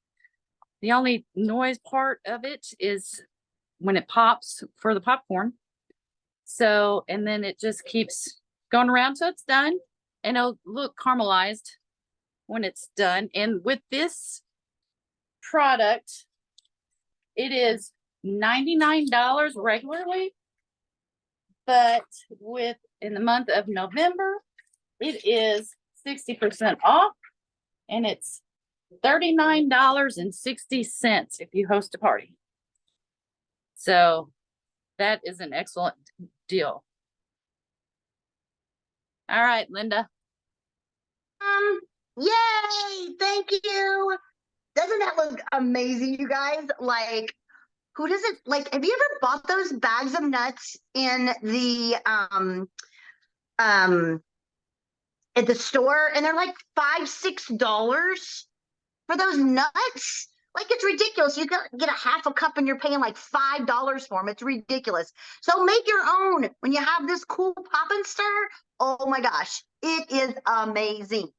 The only noise part of it is when it pops for the popcorn. So, and then it just keeps going around till it's done, and it'll look caramelized when it's done. And with this product, it is $99 regularly, but in the month of November, it is 60% off, and it's $39.60 if you host a party. So that is an excellent deal. All right, Linda. Yay! Thank you. Doesn't that look amazing, you guys? Like, who doesn't like? Have you ever bought those bags of nuts in the at the store, and they're like $5-6 for those nuts? Like, it's ridiculous. You get a half a cup and you're paying like $5 for them. It's ridiculous. So make your own when you have this cool pop and stir. Oh my gosh, it is amazing.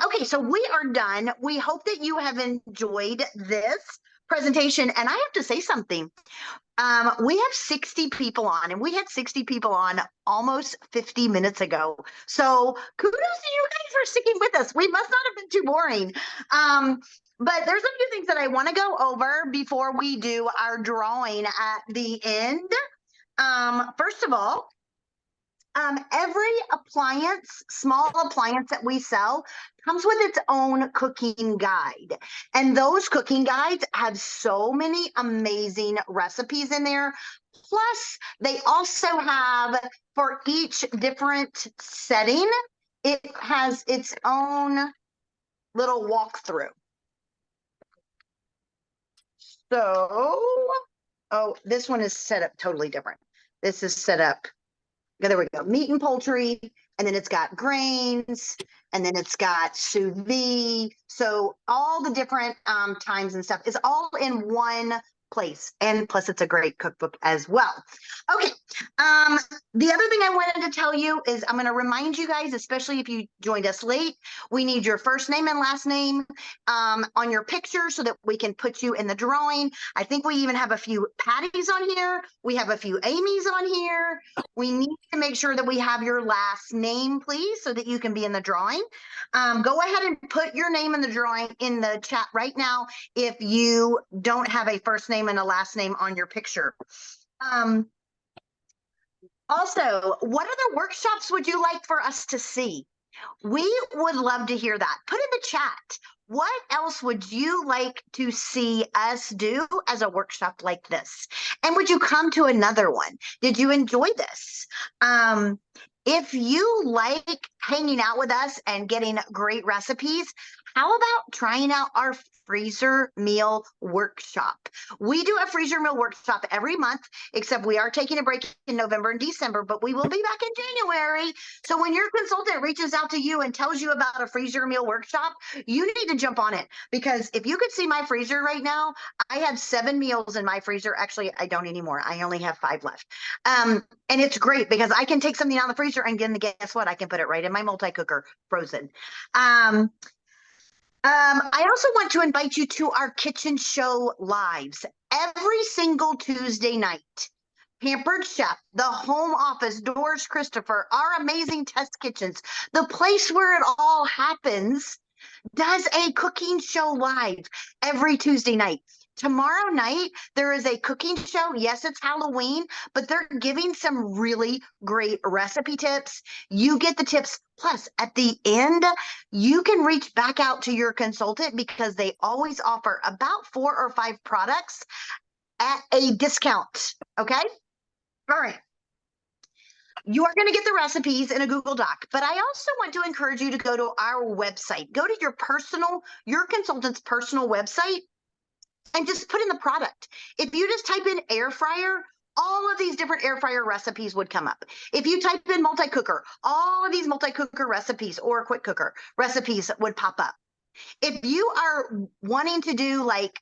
Okay, so we are done. We hope that you have enjoyed this presentation. And I have to say something. We have 60 people on, and we had 60 people on almost 50 minutes ago. So kudos to you guys for sticking with us. We must not have been too boring. But there's a few things that I want to go over before we do our drawing at the end. First of all, every small appliance that we sell comes with its own cooking guide. And those cooking guides have so many amazing recipes in there. Plus, they also have, for each different setting, it has its own little walkthrough. So Oh, this one is set up totally different. This is set up, there we go, meat and poultry, and then it's got grains, and then it's got sous vide. So all the different times and stuff is all in one place. And plus it's a great cookbook as well. Okay. The other thing I wanted to tell you is I'm going to remind you guys, especially if you joined us late, we need your first name and last name on your picture so that we can put you in the drawing. I think we even have a few Patties on here. We have a few Amy's on here. We need to make sure that we have your last name, please, so that you can be in the drawing. Go ahead and put your name in the drawing in the chat right now if you don't have a first name and a last name on your picture. Also, what other workshops would you like for us to see? We would love to hear that. Put in the chat. What else would you like to see us do as a workshop like this? And would you come to another one? Did you enjoy this? If you like hanging out with us and getting great recipes, how about trying out our freezer meal workshop? We do a freezer meal workshop every month, except we are taking a break in November and December, but we will be back in January. So when your consultant reaches out to you and tells you about a freezer meal workshop, you need to jump on it, because if you could see my freezer right now, I have 7 meals in my freezer. Actually, I don't anymore. I only have 5 left. And it's great because I can take something out of the freezer and then guess what? I can put it right in my multi-cooker frozen. I also want to invite you to our kitchen show lives every single Tuesday night. Pampered Chef, the home office, Doors Christopher, our amazing test kitchens, the place where it all happens, does a cooking show live every Tuesday night. Tomorrow night, there is a cooking show. Yes, it's Halloween, but they're giving some really great recipe tips. You get the tips. Plus, at the end, you can reach back out to your consultant because they always offer about 4 or 5 products at a discount. Okay? All right. You are going to get the recipes in a Google Doc, but I also want to encourage you to go to our website. Go to your consultant's personal website and just put in the product. If you just type in air fryer, all of these different air fryer recipes would come up. If you type in multi-cooker, all of these multi-cooker recipes or quick cooker recipes would pop up. If you are wanting to do like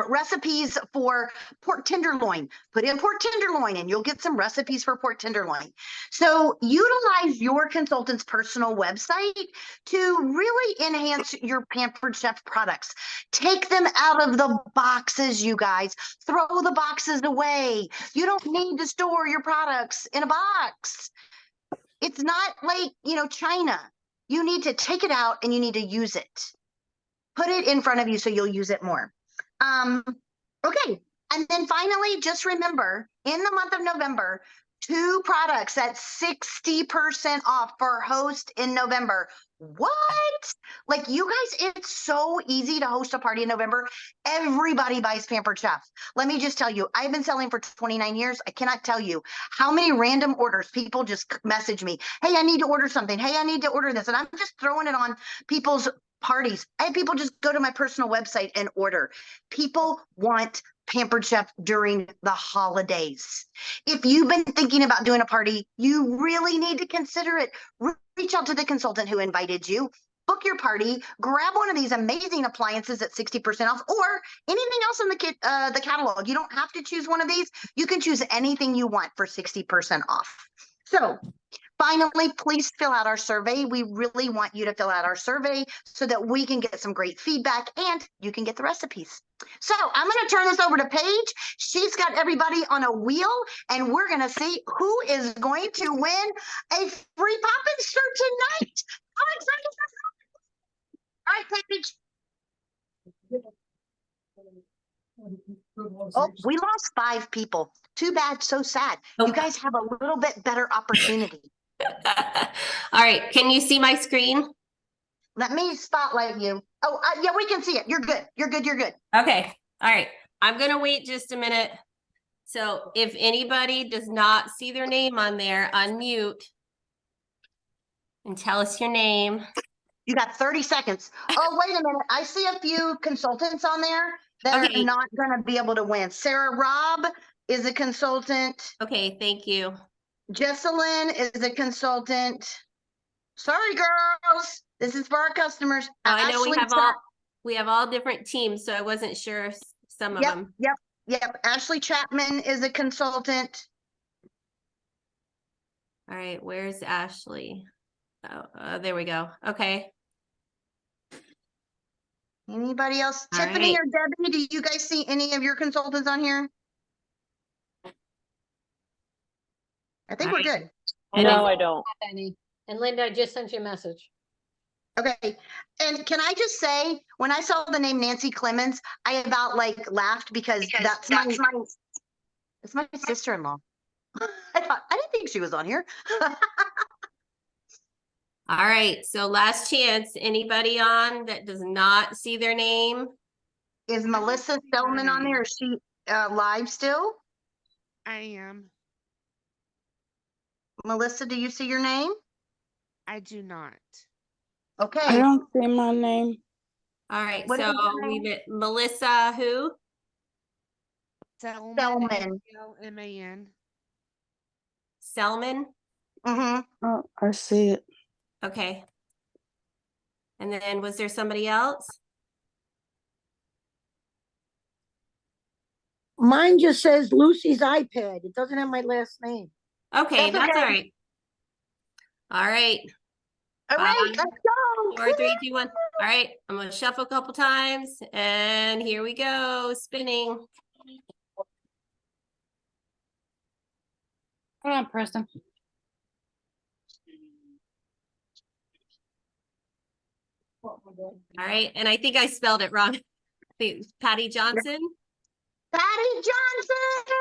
recipes for pork tenderloin, put in pork tenderloin and you'll get some recipes for pork tenderloin. So utilize your consultant's personal website to really enhance your Pampered Chef products. Take them out of the boxes, you guys. Throw the boxes away. You don't need to store your products in a box. It's not like, China. You need to take it out and you need to use it. Put it in front of you so you'll use it more. Okay. And then finally, just remember, in the month of November, 2 products at 60% off for host in November. What? Like, you guys, it's so easy to host a party in November. Everybody buys Pampered Chef. Let me just tell you, I've been selling for 29 years. I cannot tell you how many random orders people just message me. Hey, I need to order something. Hey, I need to order this. And I'm just throwing it on people's parties. I have people just go to my personal website and order. People want Pampered Chef during the holidays. If you've been thinking about doing a party, you really need to consider it. Reach out to the consultant who invited you. Book your party, grab one of these amazing appliances at 60% off, or anything else in the catalog. You don't have to choose one of these. You can choose anything you want for 60% off. So finally, please fill out our survey. We really want you to fill out our survey so that we can get some great feedback and you can get the recipes. So I'm going to turn this over to Paige. She's got everybody on a wheel, and we're going to see who is going to win a free Poppin' shirt tonight. I'm excited. All right, Paige. Oh, we lost 5 people. Too bad, so sad. You guys have a little bit better opportunity. All right, can you see my screen? Let me spotlight you. Oh, yeah, we can see it. You're good. You're good. You're good. Okay, all right. I'm gonna wait just a minute. So if anybody does not see their name on there, unmute and tell us your name. You got 30 seconds. Oh, wait a minute. I see a few consultants on there. They're Okay. not gonna be able to win. Sarah Robb is a consultant. Okay, thank you. Jesselyn is a consultant. Sorry, girls. This is for our customers. Now, I know Ashley we have all different teams, so I wasn't sure some of Yep, them. yep. Ashley Chapman is a consultant. All right, where's Ashley? Oh, there we go. Okay. Anybody else? All Tiffany right. or Debbie, do you guys see any of your consultants on here? I think All we're good. And No, I don't. Any. And Linda, I just sent you a message. Okay. And can I just say, when I saw the name Nancy Clemens, I about like laughed because that's my it's my sister-in-law. I didn't think she was on here. All right, so last chance. Anybody on that does not see their name? Is Melissa Spellman on there? Is she live still? I am. Melissa, do you see your name? I do not. Okay. I don't see my name. All right, What is so her we've name? got Melissa who? Spellman. Spellman. Selman? Mm-hmm. Oh, I see it. Okay. And then was there somebody else? Mine just says Lucy's iPad. It doesn't have my last name. Okay, That's that's all okay. right. All right, All right, Um, let's go. 4, 3, 2, 1. All right, I'm gonna shuffle a couple times and here we go, spinning. Hold on, Preston. All right, and I think I spelled it wrong. Patty Johnson. Patty Johnson.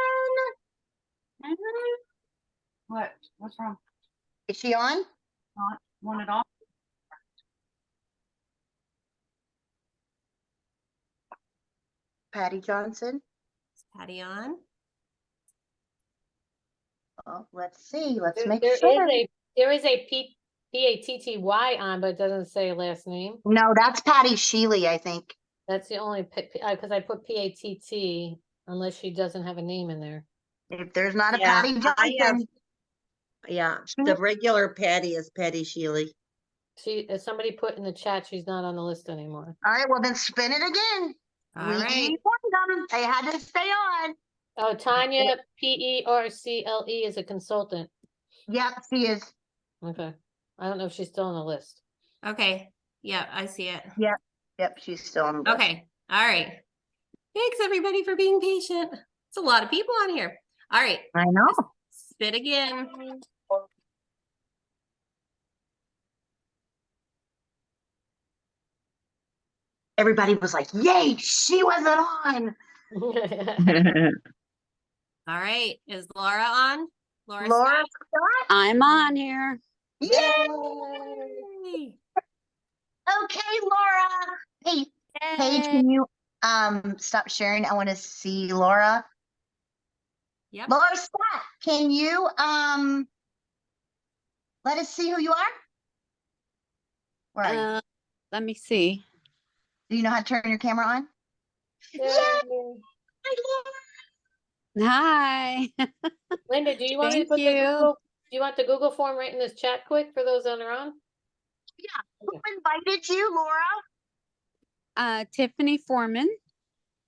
What? What's wrong? Is she on? Not one at all? Patty Johnson. Is Patty on? Oh, let's see. Let's There make there is sure. there is a Patty on, but it doesn't say last name. No, that's Patty Sheely, I think. That's the only, because I put PATT, unless she doesn't have a name in there. If there's not a Yeah, Patty I have- Johnson, Yeah, the regular Patty is Patty Sheely. If somebody put in the chat, she's not on the list anymore. all right, well then spin it again. All We right. warned them. They had to stay on. Oh, Tanya, PERCLE is a consultant. Yep, she is. Okay. I don't know if she's still on the list. Okay, yeah, I see it. Yep, she's still on. the list. Okay, all right. Thanks everybody for being patient. It's a lot of people on here. All right, I know. spin again. Everybody was like, yay, she wasn't on. All right, is Laura on? Laura Laura Scott? Scott. I'm on here. Yay. Yay! Okay, Laura. Hey, Paige, can you stop sharing? I want to see Laura. Yep. Laura Scott, can you let us see who you are? Where are you? Let me see. Do you know how to turn your camera on? Yay. Hi, Laura. Hi. Linda, do you want me to Thank put the you. Google, do you want the Google form right in this chat quick for those that are on? Who invited you, Laura? Tiffany Foreman.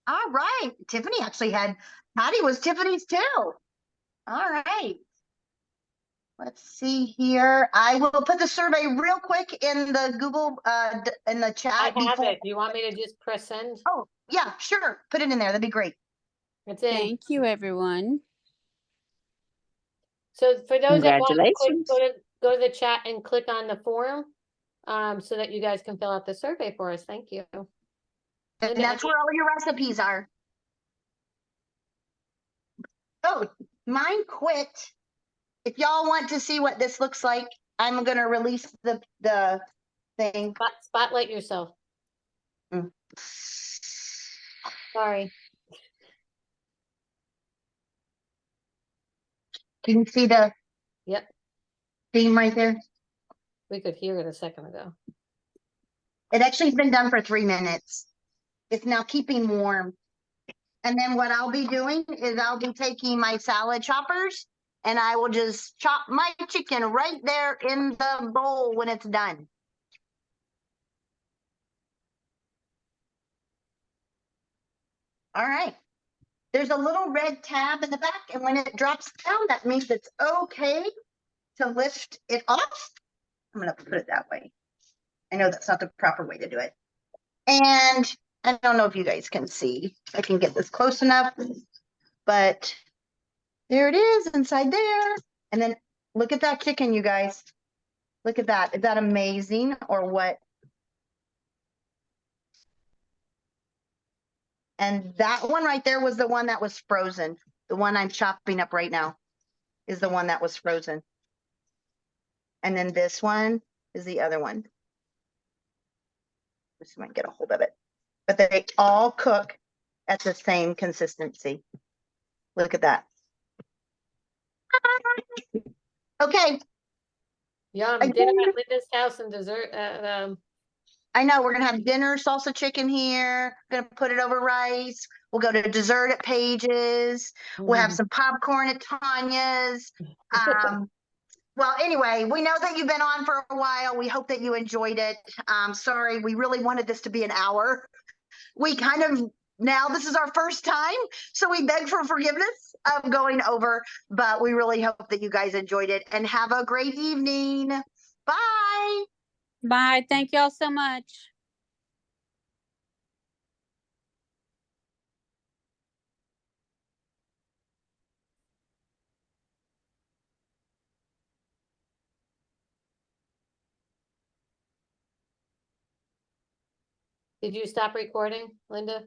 All right. Tiffany actually had, Patty was Tiffany's too. All right. Let's see here. I will put the survey real quick in the Google, in the chat. I have before- it. Do you want me to just press send? Oh, yeah, sure. Put it in there. That'd be great. It's in. Thank you, everyone. So for those that want to click, Congratulations. go to the chat and click on the form, so that you guys can fill out the survey for us. Thank you. And Linda, that's where all your recipes are. Oh, mine quit. If y'all want to see what this looks like, I'm gonna release the thing. Spotlight yourself. Mm. Sorry. Can you see the Yep, theme right there? we could hear it a second ago. It actually has been done for 3 minutes. It's now keeping warm. And then what I'll be doing is I'll be taking my salad choppers and I will just chop my chicken right there in the bowl when it's done. All right. There's a little red tab in the back, and when it drops down, that means it's okay to lift it off. I'm going to put it that way. I know that's not the proper way to do it. And I don't know if you guys can see. I can get this close enough, but there it is inside there. And then look at that chicken, you guys. Look at that. Is that amazing or what? And that one right there was the one that was frozen. The one I'm chopping up right now is the one that was frozen. And then this one is the other one. Just might get a hold of it. But they all cook at the same consistency. Look at that. Okay. Yum, Again- dinner at Linda's house and dessert at, I know we're gonna have dinner, salsa chicken here. Gonna put it over rice. We'll go to dessert at Paige's. We'll have some popcorn at Tanya's. Well, anyway, we know that you've been on for a while. We hope that you enjoyed it. Sorry, we really wanted this to be an hour. We kind of now this is our first time, so we beg for forgiveness of going over, but we really hope that you guys enjoyed it and have a great evening. Bye. Bye. Thank y'all so much. did you stop recording, Linda?